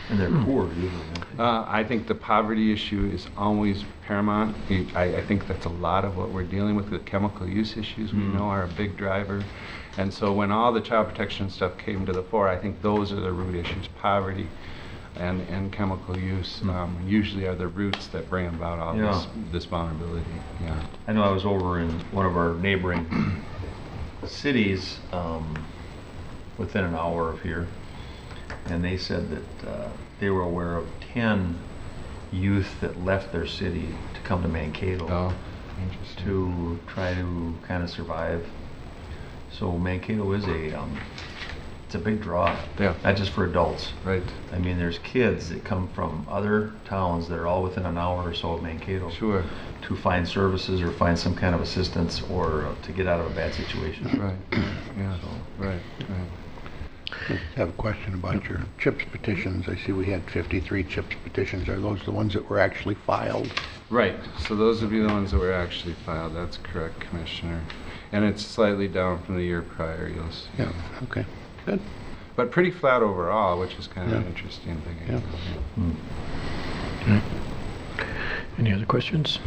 And they're poor usually. I think the poverty issue is always paramount. I think that's a lot of what we're dealing with. The chemical use issues we know are a big driver. And so when all the child protection stuff came to the fore, I think those are the root issues. Poverty and chemical use usually are the roots that bring about all this vulnerability. Yeah. I know I was over in one of our neighboring cities within an hour of here, and they said that they were aware of 10 youth that left their city to come to Mankato to try to kind of survive. So Mankato is it's a big draw, not just for adults. Right. I mean, there's kids that come from other towns that are all within an hour or so of Mankato. Sure. To find services or find some kind of assistance or to get out of a bad situation. Right. Yeah. Right. I have a question about your CHIPS petitions. I see we had 53 CHIPS petitions. Are those the ones that were actually filed? Right. So those would be the ones that were actually filed. That's correct, Commissioner. And it's slightly down from the year prior, you'll see. Yeah. Okay. Good. But pretty flat overall, which is kind of an interesting thing. Okay. Any other questions?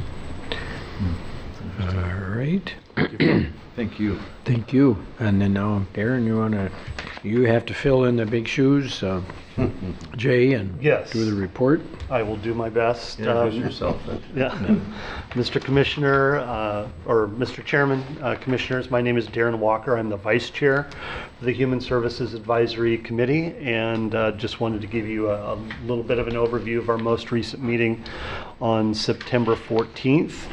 All right. Thank you. Thank you. And then now, Darren, you have to fill in the big shoes, Jay, and Yes. do the report. I will do my best. Introduce yourself. Yeah. Mr. Commissioner, or Mr. Chairman, Commissioners, my name is Darren Walker. I'm the Vice Chair of the Human Services Advisory Committee, and just wanted to give you a little bit of an overview of our most recent meeting on September 14th.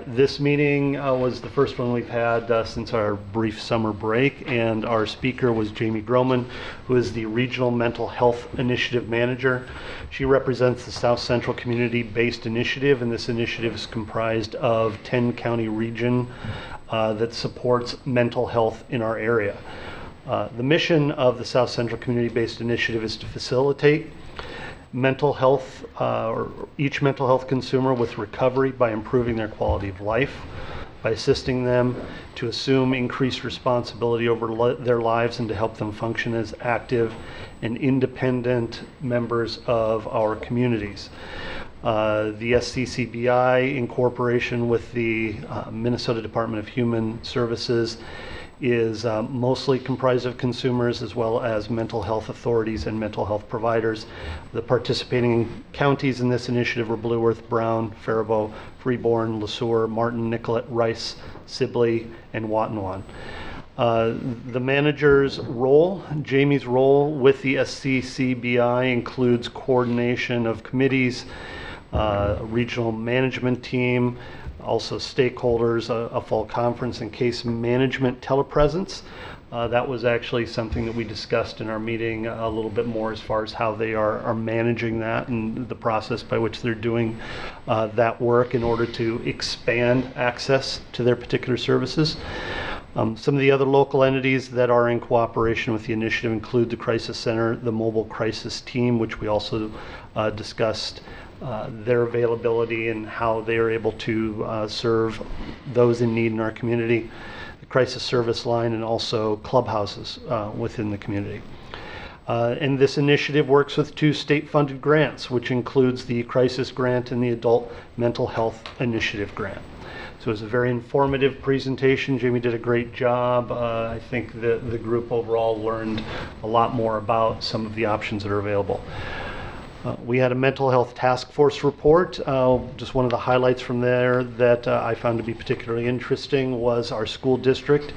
This meeting was the first one we've had since our brief summer break, and our speaker was Jamie Groman, who is the Regional Mental Health Initiative Manager. She represents the South Central Community-Based Initiative, and this initiative is comprised of 10-county region that supports mental health in our area. The mission of the South Central Community-Based Initiative is to facilitate mental health, or each mental health consumer with recovery by improving their quality of life, by assisting them to assume increased responsibility over their lives and to help them function as active and independent members of our communities. The SCCBI, in cooperation with the Minnesota Department of Human Services, is mostly comprised of consumers as well as mental health authorities and mental health providers. The participating counties in this initiative were Blue Earth, Brown, Faribault, Freeborn, LeSueur, Martin, Nicollet, Rice, Sibley, and Watonwan. The manager's role, Jamie's role with the SCCBI includes coordination of committees, regional management team, also stakeholders, a fall conference and case management telepresence. That was actually something that we discussed in our meeting a little bit more as far as how they are managing that and the process by which they're doing that work in order to expand access to their particular services. Some of the other local entities that are in cooperation with the initiative include the Crisis Center, the Mobile Crisis Team, which we also discussed their availability and how they are able to serve those in need in our community, the Crisis Service Line, and also clubhouses within the community. And this initiative works with 2 state-funded grants, which includes the Crisis Grant and the Adult Mental Health Initiative Grant. So it was a very informative presentation. Jamie did a great job. I think the group overall learned a lot more about some of the options that are available. We had a mental health task force report. Just one of the highlights from there that I found to be particularly interesting was our school district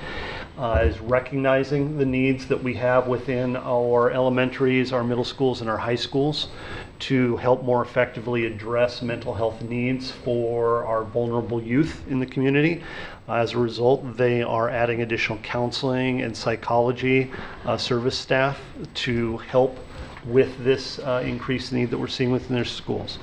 is recognizing the needs that we have within our elementaries, our middle schools, and our high schools to help more effectively address mental health needs for our vulnerable youth in the community. As a result, they are adding additional counseling and psychology service staff to help with this increased need that we're seeing within their schools.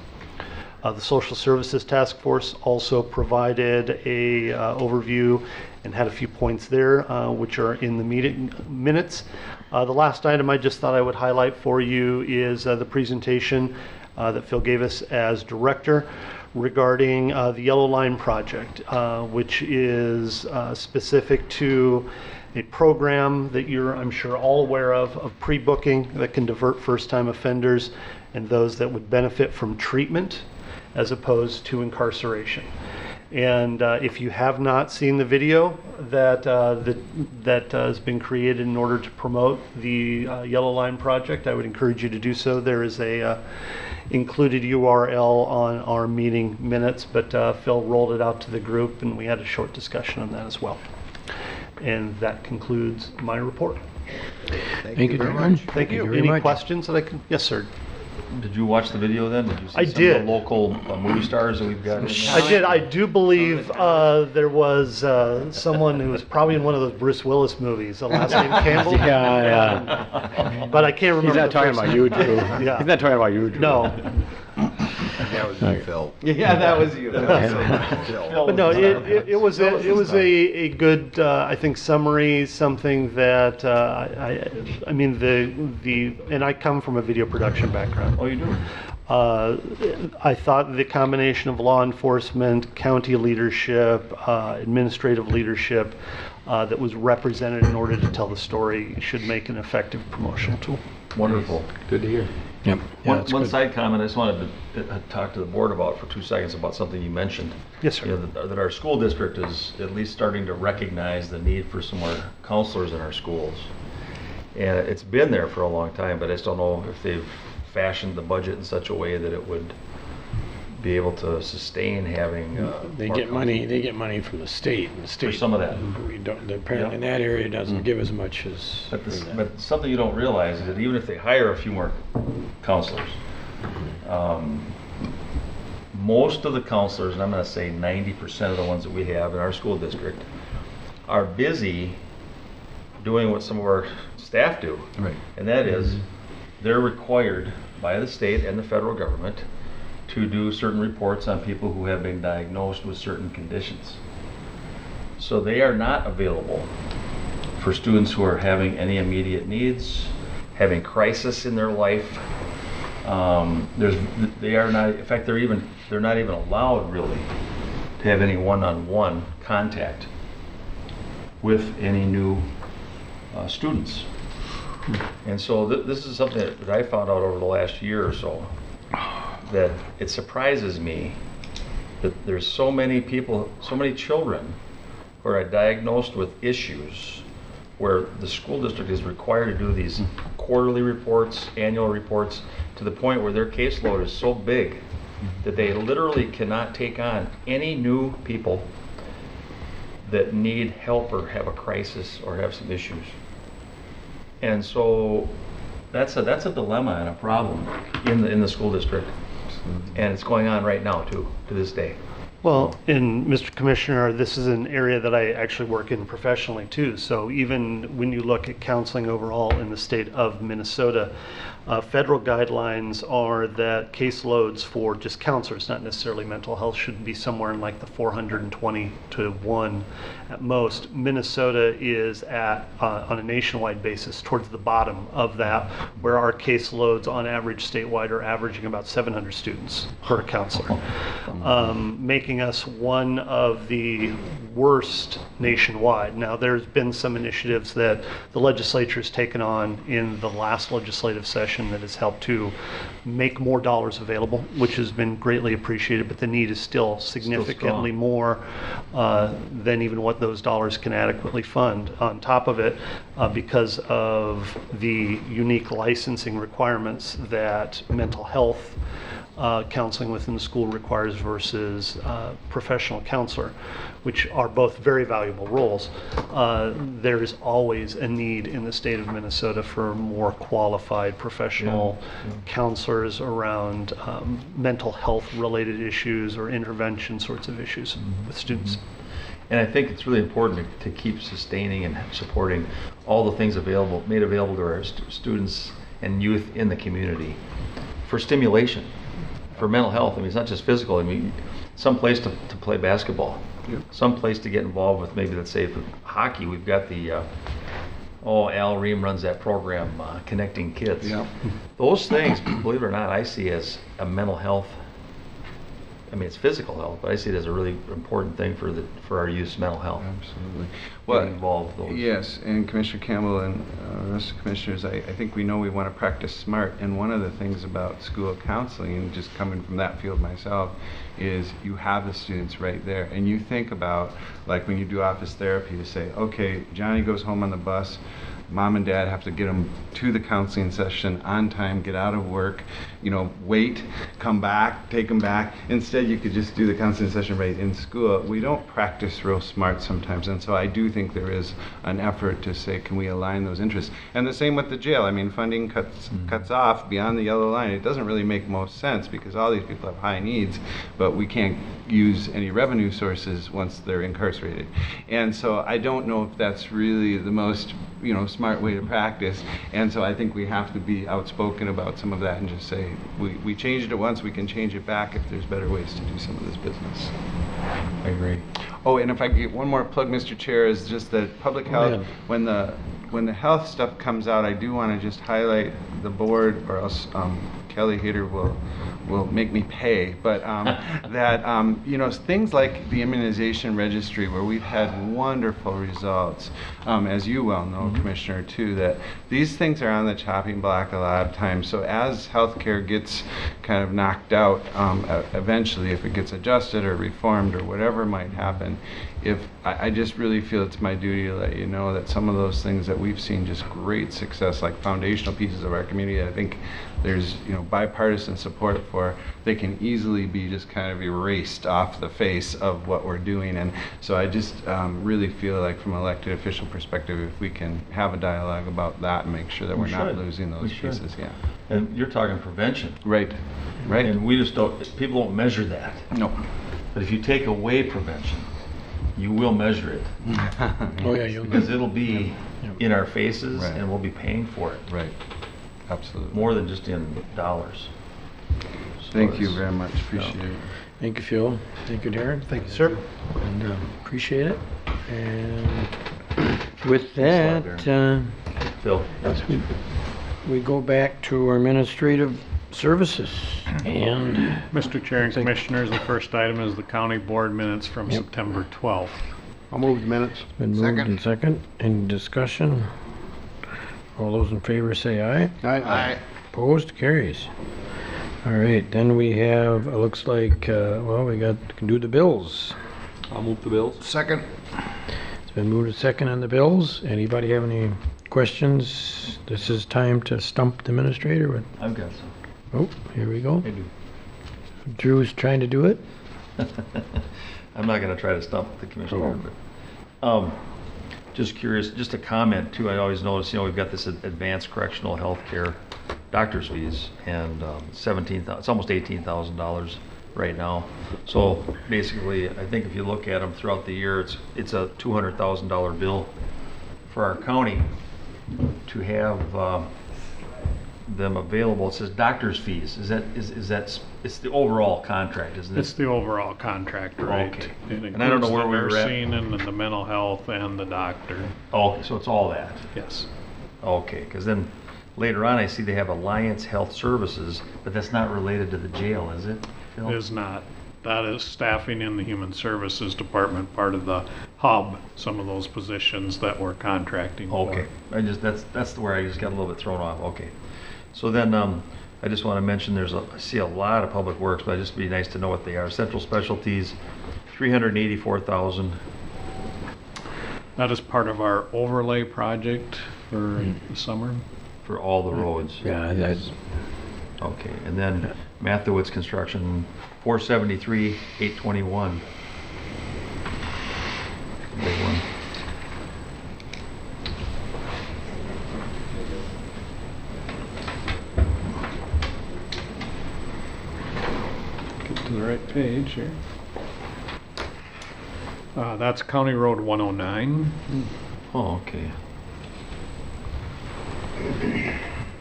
The Social Services Task Force also provided a overview and had a few points there, which are in the meeting minutes. The last item I just thought I would highlight for you is the presentation that Phil gave us as director regarding the Yellow Line project, which is specific to a program that you're, I'm sure, all aware of pre-booking that can divert first-time offenders and those that would benefit from treatment as opposed to incarceration. And if you have not seen the video that has been created in order to promote the Yellow Line project, I would encourage you to do so. There is a included URL on our meeting minutes, but Phil rolled it out to the group and we had a short discussion on that as well. And that concludes my report. Thank you very much. Thank you. very Any much. questions that I can? Yes, sir. Did you watch the video then? Did you see I some did. of the local movie stars that we've got? I did. I do believe there was someone who was probably in one of those Bruce Willis movies. The last name Campbell. Yeah. But I can't remember. He's not the talking first about name. you, Drew. Yeah. He's not talking about you, Drew. No. That was you, Phil. Yeah, that was you. But no, it was a good I think summary, something that I mean the and I come from a video production background. Oh, you do? I thought the combination of law enforcement, county leadership, administrative leadership that was represented in order to tell the story should make an effective promotional tool. Wonderful. Good to hear. Yep. Yeah, One side comment I just wanted to talk to the board about for 2 seconds about something you mentioned. Yes, sir. You know, that our school district is at least starting to recognize the need for some more counselors in our schools. And it's been there for a long time, but I just don't know if they've fashioned the budget in such a way that it would be able to sustain having They more get money. They get money from the state, and the state. For some of that. We don't. Apparently, in that area, doesn't give as much as. But something you don't realize is that even if they hire a few more counselors, most of the counselors, and I'm going to say 90% of the ones that we have in our school district, are busy doing what some of our staff do. Right. And that is, they're required by the state and the federal government to do certain reports on people who have been diagnosed with certain conditions. So they are not available for students who are having any immediate needs, having crisis in their life. They are not, in fact, they're not even allowed really to have any one-on-one contact with any new students. And so this is something that I found out over the last year or so, that it surprises me that there's so many people, so many children who are diagnosed with issues where the school district is required to do these quarterly reports, annual reports, to the point where their caseload is so big that they literally cannot take on any new people that need help or have a crisis or have some issues. And so that's a dilemma and a problem in the school district. And it's going on right now too, to this day. Well, and Mr. Commissioner, this is an area that I actually work in professionally too. So even when you look at counseling overall in the state of Minnesota, federal guidelines are that caseloads for just counselors, not necessarily mental health, should be somewhere in like the 420 to 1 at most. Minnesota is at, on a nationwide basis, towards the bottom of that, where our caseloads on average statewide are averaging about 700 students per counselor, making us one of the worst nationwide. Now, there's been some initiatives that the legislature has taken on in the last legislative session that has helped to make more dollars available, which has been greatly appreciated, but the need is still significantly more than even what those dollars can adequately fund. On top of it, because of the unique licensing requirements that mental health counseling within the school requires versus professional counselor, which are both very valuable roles. There is always a need in the state of Minnesota for more qualified professional counselors around mental health related issues or intervention sorts of issues with students. And I think it's really important to keep sustaining and supporting all the things made available to our students and youth in the community for stimulation, for mental health. I mean, it's not just physical. I mean, some place to play basketball, some place to get involved with, maybe let's say for hockey, we've got the, Al Ream runs that program, Connecting Kids. Those things, believe it or not, I see as a mental health. I mean, it's physical health, but I see it as a really important thing for our youth's mental health. Absolutely. Well, involved those. Yes, and Commissioner Campbell and the rest of the commissioners, I think we know we want to practice smart. And one of the things about school counseling, and just coming from that field myself, is you have the students right there. And you think about, like when you do office therapy, you say, okay, Johnny goes home on the bus, mom and dad have to get him to the counseling session on time, get out of work, wait, come back, take him back. Instead, you could just do the counseling session right in school. We don't practice real smart sometimes, and so I do think there is an effort to say, can we align those interests? And the same with the jail. I mean, funding cuts off beyond the yellow line. It doesn't really make most sense because all these people have high needs, but we can't use any revenue sources once they're incarcerated. And so I don't know if that's really the most smart way to practice, and so I think we have to be outspoken about some of that and just say, we changed it once, we can change it back if there's better ways to do some of this business. I agree. Oh, and if I get one more plug, Mr. Chair, is just that public health, when the health stuff comes out, I do want to just highlight the board, or else Kelly Hader will make me pay, but that things like the immunization registry, where we've had wonderful results, as you well know, Commissioner, too, that these things are on the chopping block a lot of times. So as healthcare gets kind of knocked out, eventually, if it gets adjusted or reformed or whatever might happen, I just really feel it's my duty to let you know that some of those things that we've seen just great success, like foundational pieces of our community, I think there's bipartisan support for, they can easily be just kind of erased off the face of what we're doing. And so I just really feel like from an elected official perspective, if we can have a dialogue about that and make sure that we're not losing those pieces. Yeah. And you're talking prevention. Right. And we just people don't measure that. No. But if you take away prevention, you will measure it. Oh yeah, you'll because it'll be in our faces, and we'll be paying for it. Right. Absolutely. More than just in dollars. So Thank you very much. Appreciate it. Thank you, Phil. Thank you, Darren. Thank you, sir. And appreciate it. And with that, Phil, we go back to our administrative services. And Mr. Chair and Commissioners, the first item is the county board minutes from September 12th. I'll move the minutes. Been moved and second. Any discussion? All those in favor say aye. Aye. Opposed? Carries. All right, then we have, it looks like, we can do the bills. I'll move the bills. Second. It's been moved to second on the bills. Anybody have any questions? This is time to stump the administrator. I've got some. Oh, here we go. I do. Drew's trying to do it. I'm not going to try to stump the commissioner, but just curious, just a comment too. I always notice, we've got this advanced correctional health care doctor's fees, and it's almost $18,000 right now. So basically, I think if you look at them throughout the year, it's a $200,000 bill for our county to have them available. It says doctor's fees. Is that it's the overall contract, isn't it? It's the overall contract, right? Okay. It And I don't know includes where the we were at. nursing and the mental health and the doctor. Oh, so it's all that. Yes. Okay, because then later on I see they have Alliance Health Services, but that's not related to the jail, is it, Phil? It is not. That is staffing in the Human Services Department, part of the hub, some of those positions that we're contracting for. Okay, that's where I just got a little bit thrown off. Okay, so then I just want to mention I see a lot of public works, but it'd just be nice to know what they are. Central Specialties, $384,000. That is part of our overlay project for the summer. For all the roads. Yeah, that's Okay, and then Mathewitz Construction, $473,821. Big one. Get to the right page here. That's County Road 109. Oh, okay.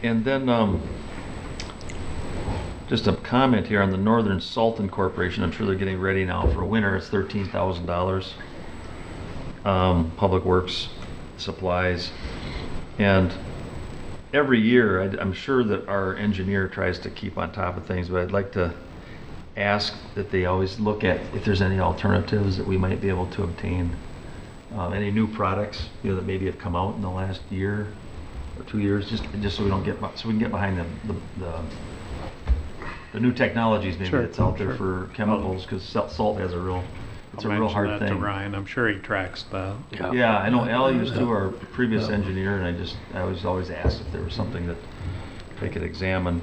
And then, just a comment here on the Northern Sultan Corporation. I'm sure they're getting ready now for winter. It's $13,000. Public Works supplies. And every year, I'm sure that our engineer tries to keep on top of things, but I'd like to ask that they always look at if there's any alternatives that we might be able to obtain. Any new products, that maybe have come out in the last year or 2 years, just so we don't get so we can get behind the new technologies maybe that's out there for chemicals, because salt has a real hard that thing. to Ryan. I'm sure he tracks that. Yeah, I know Al used to, our previous engineer, and I was always asked if there was something that they could examine.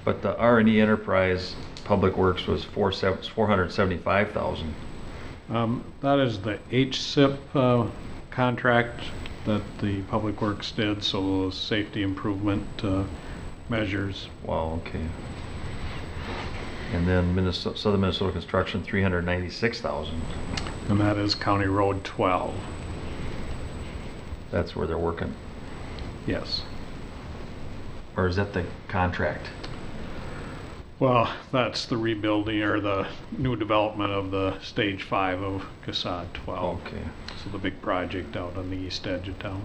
But the R&E Enterprise Public Works was $475,000. That is the HSIP contract that the Public Works did, so those safety improvement measures. Wow, okay. And then Southern Minnesota Construction, $396,000. And that is County Road 12. That's where they're working. Yes. Or is that the contract? Well, that's the rebuilding or the new development of the Stage 5 of CASAD 12. Okay. So the big project out on the east edge of town.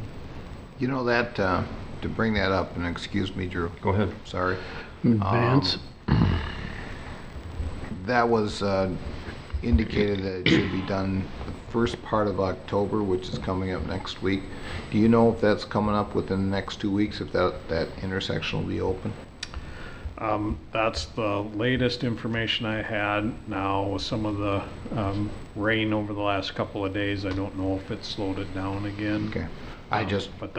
You know that, to bring that up, and excuse me, Drew. Go ahead. Sorry. advance. That was indicated that it should be done the first part of October, which is coming up next week. Do you know if that's coming up within the next 2 weeks, if that intersection will be open? That's the latest information I had. Now with some of the rain over the last couple of days, I don't know if it slowed it down again. Okay. But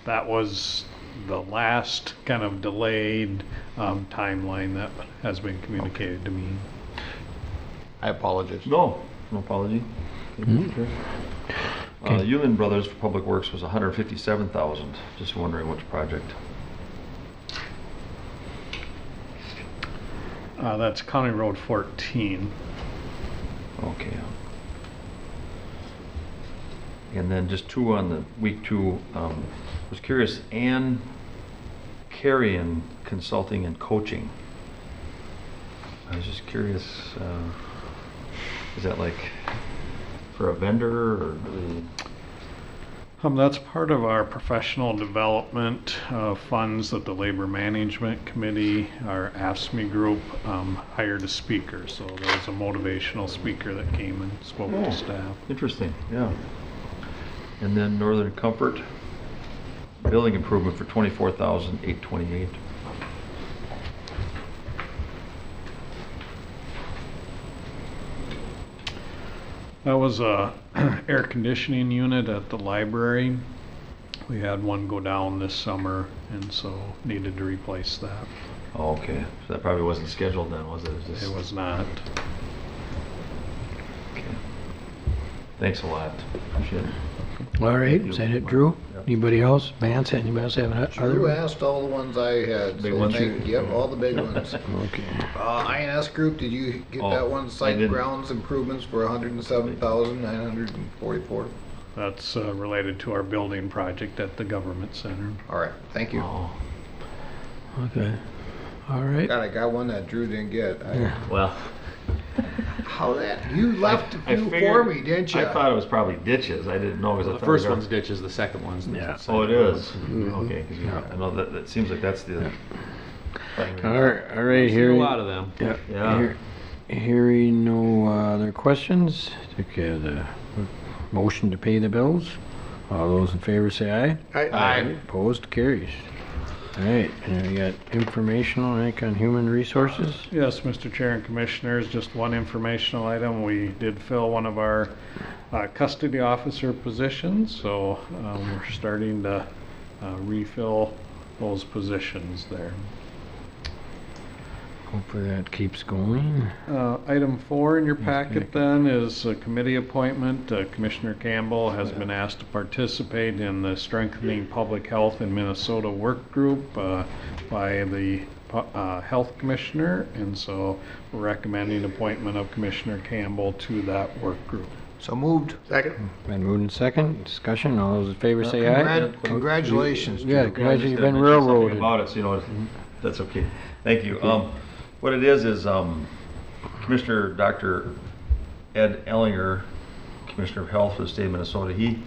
that was the last kind of delayed timeline that has been communicated to me. I apologize. No apology. Okay. Hewlin Brothers for Public Works was $157,000. Just wondering which project. That's County Road 14. Okay. And then just two on the week 2. Was curious, Ann Carrion Consulting and Coaching. I was just curious, is that like for a vendor or? That's part of our professional development funds that the Labor Management Committee, our AFSCME group, hired a speaker. So there was a motivational speaker that came and spoke to staff. Interesting, yeah. And then Northern Comfort, building improvement for $24,828. That was a air conditioning unit at the library. We had one go down this summer, and so needed to replace that. Oh, okay, so that probably wasn't scheduled then, was it? It was not. Okay. Thanks a lot. Appreciate it. All right, is that it, Drew? Anybody else? Vance, anybody else have Drew other? asked all the ones I had. Big so ones? Yep, all the big ones. Okay. INS Group, did you get Oh, that one? I Site didn't. grounds improvements for 107,944. That's related to our building project at the government center. All right, thank you. Oh, Okay. All right. God, I got one that Drew didn't get. well. How that? You left a I few figured- for me, didn't you? I thought it was probably ditches. I didn't know because I The thought first we were- one's ditches, the second one's the Yeah. second Oh, it one. is. Okay, because I know that seems like that's the thing. All right, Seen a hearing. lot of them. Yeah. Yeah. Hearing no other questions, okay, the motion to pay the bills. All those in favor say aye. Aye. Opposed, carries. All right, and we got informational, I think, on human resources. Yes, Mr. Chair and Commissioners, just one informational item. We did fill one of our custody officer positions, so we're starting to refill those positions there. Hopefully that keeps going. Item 4 in your packet then is a committee appointment. Commissioner Campbell has been asked to participate in the Strengthening Public Health in Minnesota work group by the Health Commissioner, and so we're recommending appointment of Commissioner Campbell to that work group. So moved. Second. Been moved in second. Discussion. All those in favor say aye. Congratulations. Yeah, Drew. congratulations. You've been Mention something railroaded. about it, so you know, that's okay. Thank you. What it is Commissioner Dr. Ed Ellinger, Commissioner of Health for the state of Minnesota, he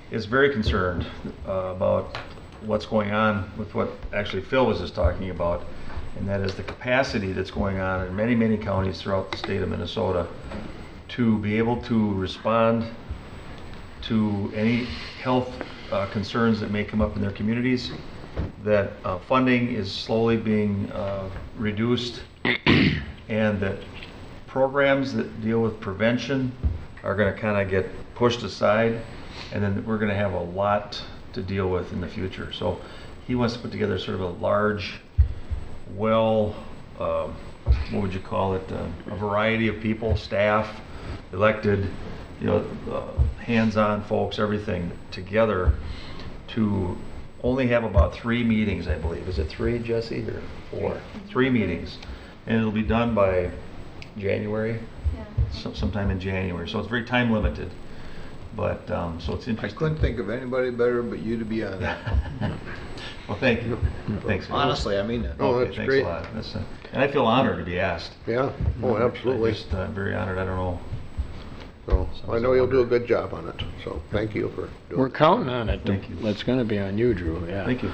is very concerned about what's going on with what actually Phil was just talking about, and that is the capacity that's going on in many, many counties throughout the state of Minnesota to be able to respond to any health concerns that may come up in their communities, that funding is slowly being reduced, and that programs that deal with prevention are going to kind of get pushed aside, and then we're going to have a lot to deal with in the future. So he wants to put together sort of a large, what would you call it, a variety of people, staff, elected, hands-on folks, everything together to only have about 3 meetings, I believe. Is it 3, Jesse, or 4? 3 meetings. And it'll be done by January, sometime in January. So it's very time limited. But, so it's I interesting. couldn't think of anybody better but you to be on that. Well, thank you. Thanks. Honestly, I mean that. Oh, Okay, that's thanks great. a lot. And I feel honored to be asked. Yeah, oh, absolutely. I'm just very honored. I don't know. So, I know you'll do a good job on it, so thank you for doing We're it. counting on it. Thank you. It's going to be on you, Drew, yeah. Thank you.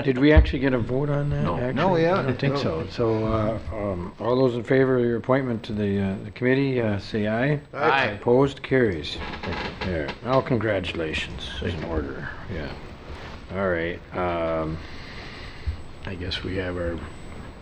Did we actually get a vote on that? No. actually? No, yeah. I don't think so. So, all those in favor of your appointment to the committee, say aye. Aye. Opposed, carries. There. Now, congratulations. Is in order, yeah. All right, I guess we have our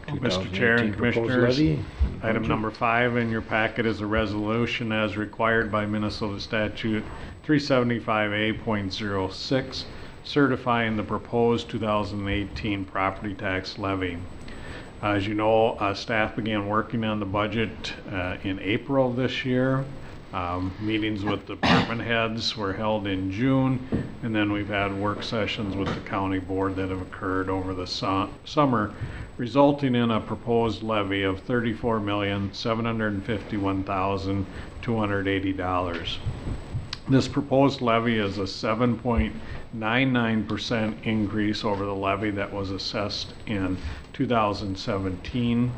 Mr. Chair and 2018 proposed Commissioners, levy. item number 5 in your packet is a resolution as required by Minnesota Statute 375A.06, certifying the proposed 2018 property tax levy. As you know, staff began working on the budget in April of this year. Meetings with department heads were held in June, and then we've had work sessions with the county board that have occurred over the summer, resulting in a proposed levy of $34,751,280. This proposed levy is a 7.99% increase over the levy that was assessed in 2017.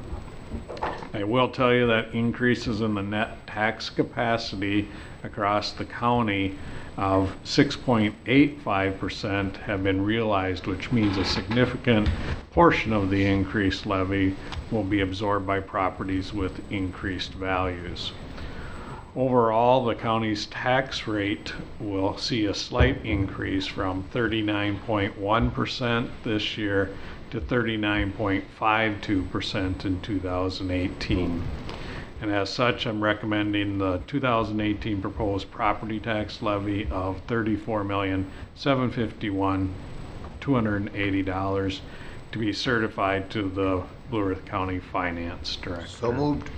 I will tell you that increases in the net tax capacity across the county of 6.85% have been realized, which means a significant portion of the increased levy will be absorbed by properties with increased values. Overall, the county's tax rate will see a slight increase from 39.1% this year to 39.52% in 2018. And as such, I'm recommending the 2018 proposed property tax levy of $34,751,280 to be certified to the Blue Earth County Finance Director. So moved.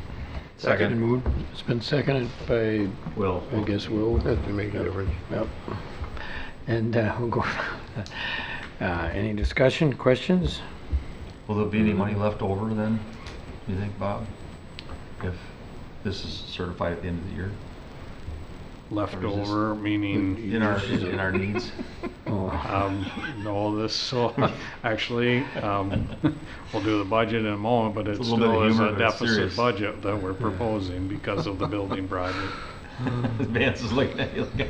Second moved. It's been seconded by, Will. I guess, Will. That doesn't make a difference. Yep. And we'll go, any discussion, questions? Will there be any money left over then, you think, Bob? If this is certified at the end of the year? Leftover, meaning? In our needs? No, this will actually, we'll do the budget in a moment, but it It's a little bit still of is humor, a but it's deficit serious. budget that we're proposing because of the building project. Vance is looking at you like,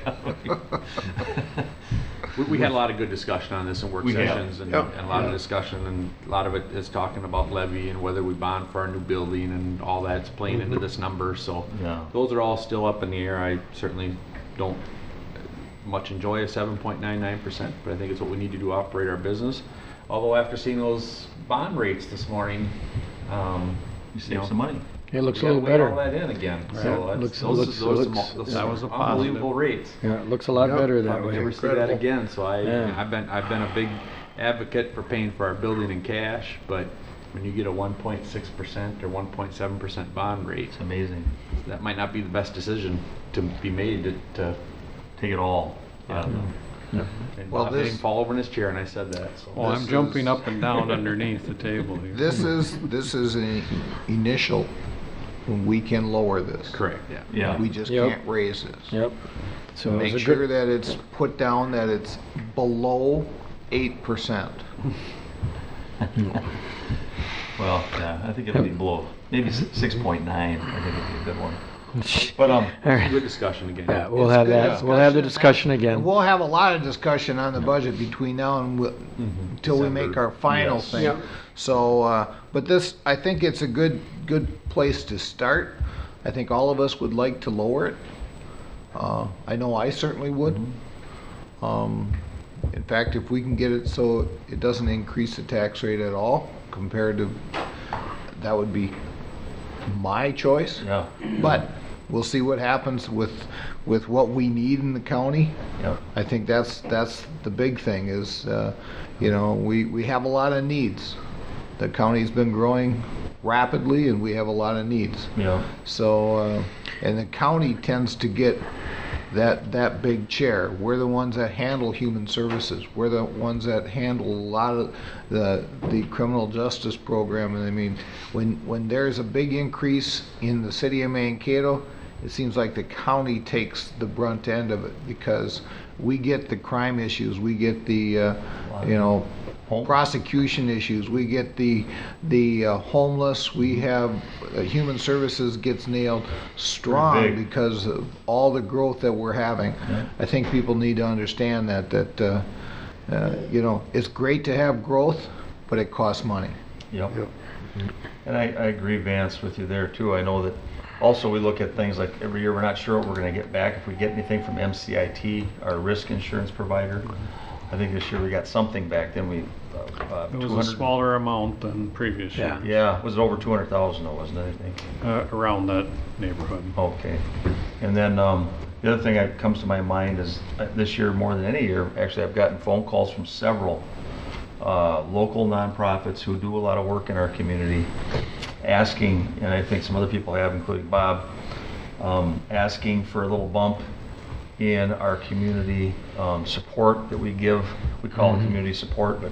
We had a lot of good discussion on this in work We have. sessions and Yep. and a lot of discussion, and a lot of it is talking about levy and whether we bond for our new building and all that's playing into this number, so Yeah. those are all still up in the air. I certainly don't much enjoy a 7.99%, but I think it's what we need to do to operate our business. Although after seeing those bond rates this morning, you save some money. It looks a we little gotta weigh better. all that in again, Right. so Looks- those looks- those that was a unbelievable positive. rates. Yeah, it looks a lot Yep. better that Probably way. never see that Incredible. again, so Yeah. I've been a big advocate for paying for our building in cash, but when you get a 1.6% or 1.7% bond rate, It's amazing. that might not be the best decision to be made to Take it all. yeah. And Well, Bob this- didn't fall over in his chair and I said that, so. Well, I'm This jumping is- up and down underneath the table here. This is an initial, we can lower this. Correct, yeah. Yeah. We just Yep. can't raise this. Yep. So it Make was a sure good, that it's put down that it's below 8%. Well, yeah, I think it'll be below, maybe 6.9, I think it'd be a good one. But, all right. Good discussion again. Yeah, we'll It's have good that, we'll have the discussion And again. we'll have a lot of discussion on the budget between now and until we make our final Yes. thing. Yep. So, but this, I think it's a good place to start. I think all of us would like to lower it. I know I certainly would. In fact, if we can get it so it doesn't increase the tax rate at all compared to, that would be my choice. Yeah, But we'll see what happens with what we need in the county. yeah. I think that's the big thing is, we have a lot of needs. The county's been growing rapidly and we have a lot of needs. Yeah. So, and the county tends to get that big chair. We're the ones that handle human services. We're the ones that handle a lot of the criminal justice program. And I mean, when there's a big increase in the city of Mankato, it seems like the county takes the brunt end of it because we get the crime issues, we get the prosecution issues, we get the homeless, we have human services gets nailed strong Pretty big. because of all the growth that we're having. Yeah. I think people need to understand that it's great to have growth, but it costs money. Yep. And I agree, Vance, with you there too. I know that also we look at things like every year we're not sure what we're going to get back if we get anything from MCIT, our risk insurance provider. I think this year we got something back. Then we It was a 200 smaller amount than previous year. Yeah, was it over 200,000 though, wasn't it, I think? Around that neighborhood. Okay. And then the other thing that comes to my mind is this year more than any year, actually I've gotten phone calls from several local nonprofits who do a lot of work in our community asking, and I think some other people have, including Bob, asking for a little bump in our community support that we give. We call it community support, but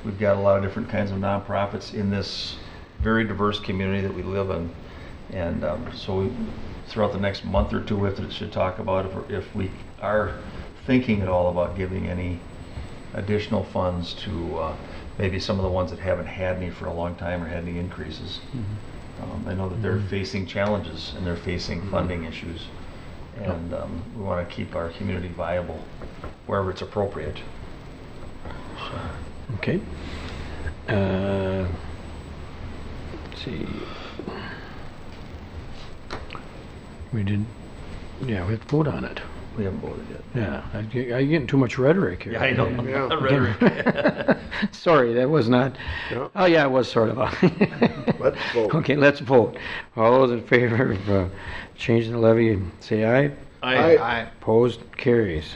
we've got a lot of different kinds of nonprofits in this very diverse community that we live in. And so throughout the next month or two, we should talk about if we are thinking at all about giving any additional funds to maybe some of the ones that haven't had any for a long time or had any increases. I know that they're facing challenges and they're facing funding issues. And we want to keep our community viable wherever it's appropriate. So. Okay. Let's see. We have to vote on it. We haven't voted yet. Yeah, I'm getting too much rhetoric here. Yeah, I know. Yeah. Rhetoric. Sorry, that was not, Yeah. oh yeah, it was sort of. Let's vote. Okay, let's vote. All those in favor of changing the levy, say aye. Aye. Opposed, carries.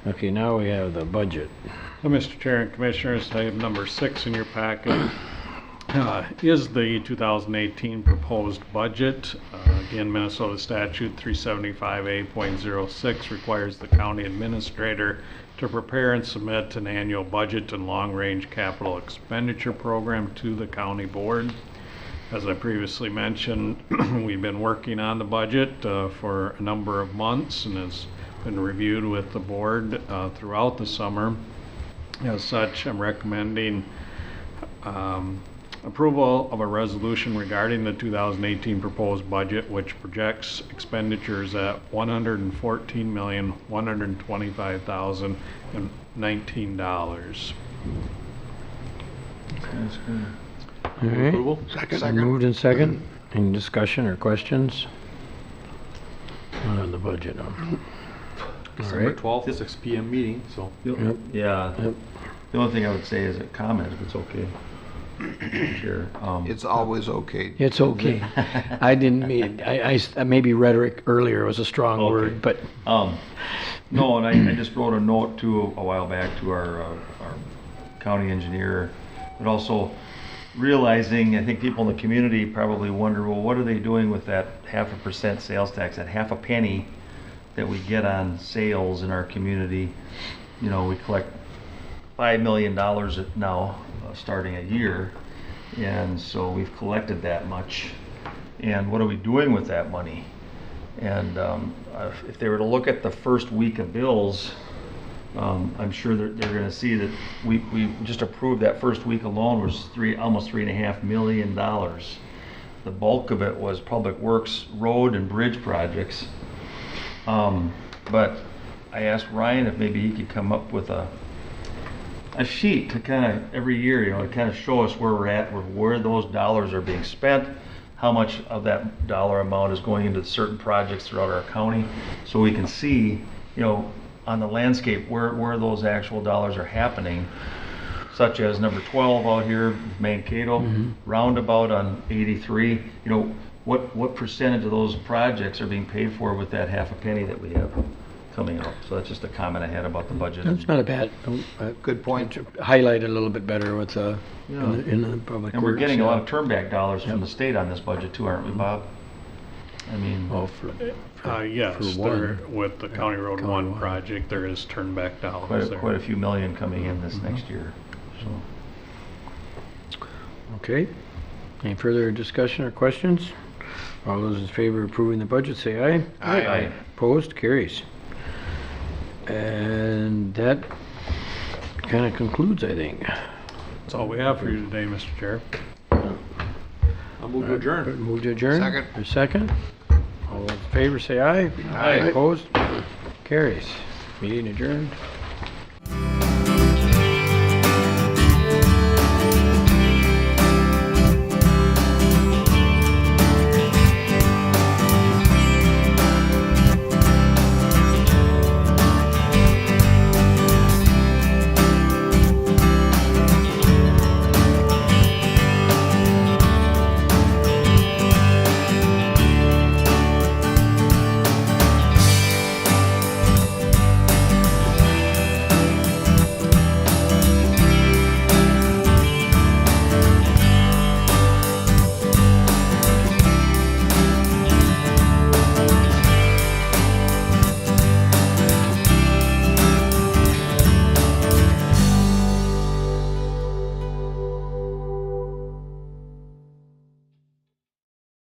Okay, now we have the budget. Mr. Chair and Commissioners, item number 6 in your packet is the 2018 proposed budget. Again, Minnesota Statute 375A.06 requires the county administrator to prepare and submit an annual budget and long-range capital expenditure program to the county board. As I previously mentioned, we've been working on the budget for a number of months and has been reviewed with the board throughout the summer. As such, I'm recommending approval of a resolution regarding the 2018 proposed budget, which projects expenditures at $114,125,019. All right. Approval? Second. Moved in second. Any discussion or questions? Not on the budget. All December right. 12th, 6 p.m. meeting, so. Yep. Yeah. Yep. The only thing I would say is a comment, if it's okay. Chair. It's always okay. It's okay. I didn't mean, maybe rhetoric earlier was a strong Okay. word, but No, and I just wrote a note too a while back to our county engineer, but also realizing, I think people in the community probably wonder, well, what are they doing with that 0.5% sales tax, that half a penny that we get on sales in our community? You know, we collect $5 million now, starting a year, and so we've collected that much. And what are we doing with that money? And if they were to look at the first week of bills, I'm sure they're going to see that we just approved that first week alone was almost $3.5 million. The bulk of it was public works, road and bridge projects. But I asked Ryan if maybe he could come up with a sheet to kind of every year, to kind of show us where we're at, where those dollars are being spent, how much of that dollar amount is going into certain projects throughout our county, so we can see, on the landscape where those actual dollars are happening, such as number 12 out here, Mankato, roundabout on 83. What percentage of those projects are being paid for with that half a penny that we have coming up? So that's just a comment I had about the budget. that's not a bad, Good point. highlight it a little bit better with in the public And we're works, getting a lot of turn back dollars from the state on this budget too, aren't we, Bob? I mean, Oh, Yes, for there, one. with the County Road County 1 one. project, there is turn back dollars there. quite a few million coming in this next year. So. Okay. Any further discussion or questions? All those in favor of approving the budget, say aye. Aye. Opposed, carries. And that kind of concludes, I think. That's all we have for you today, Mr. Chair. I'll move to adjourn. Move to adjourn. Second. Or second. All those in favor, say aye. Aye. Opposed, carries. Meeting adjourned.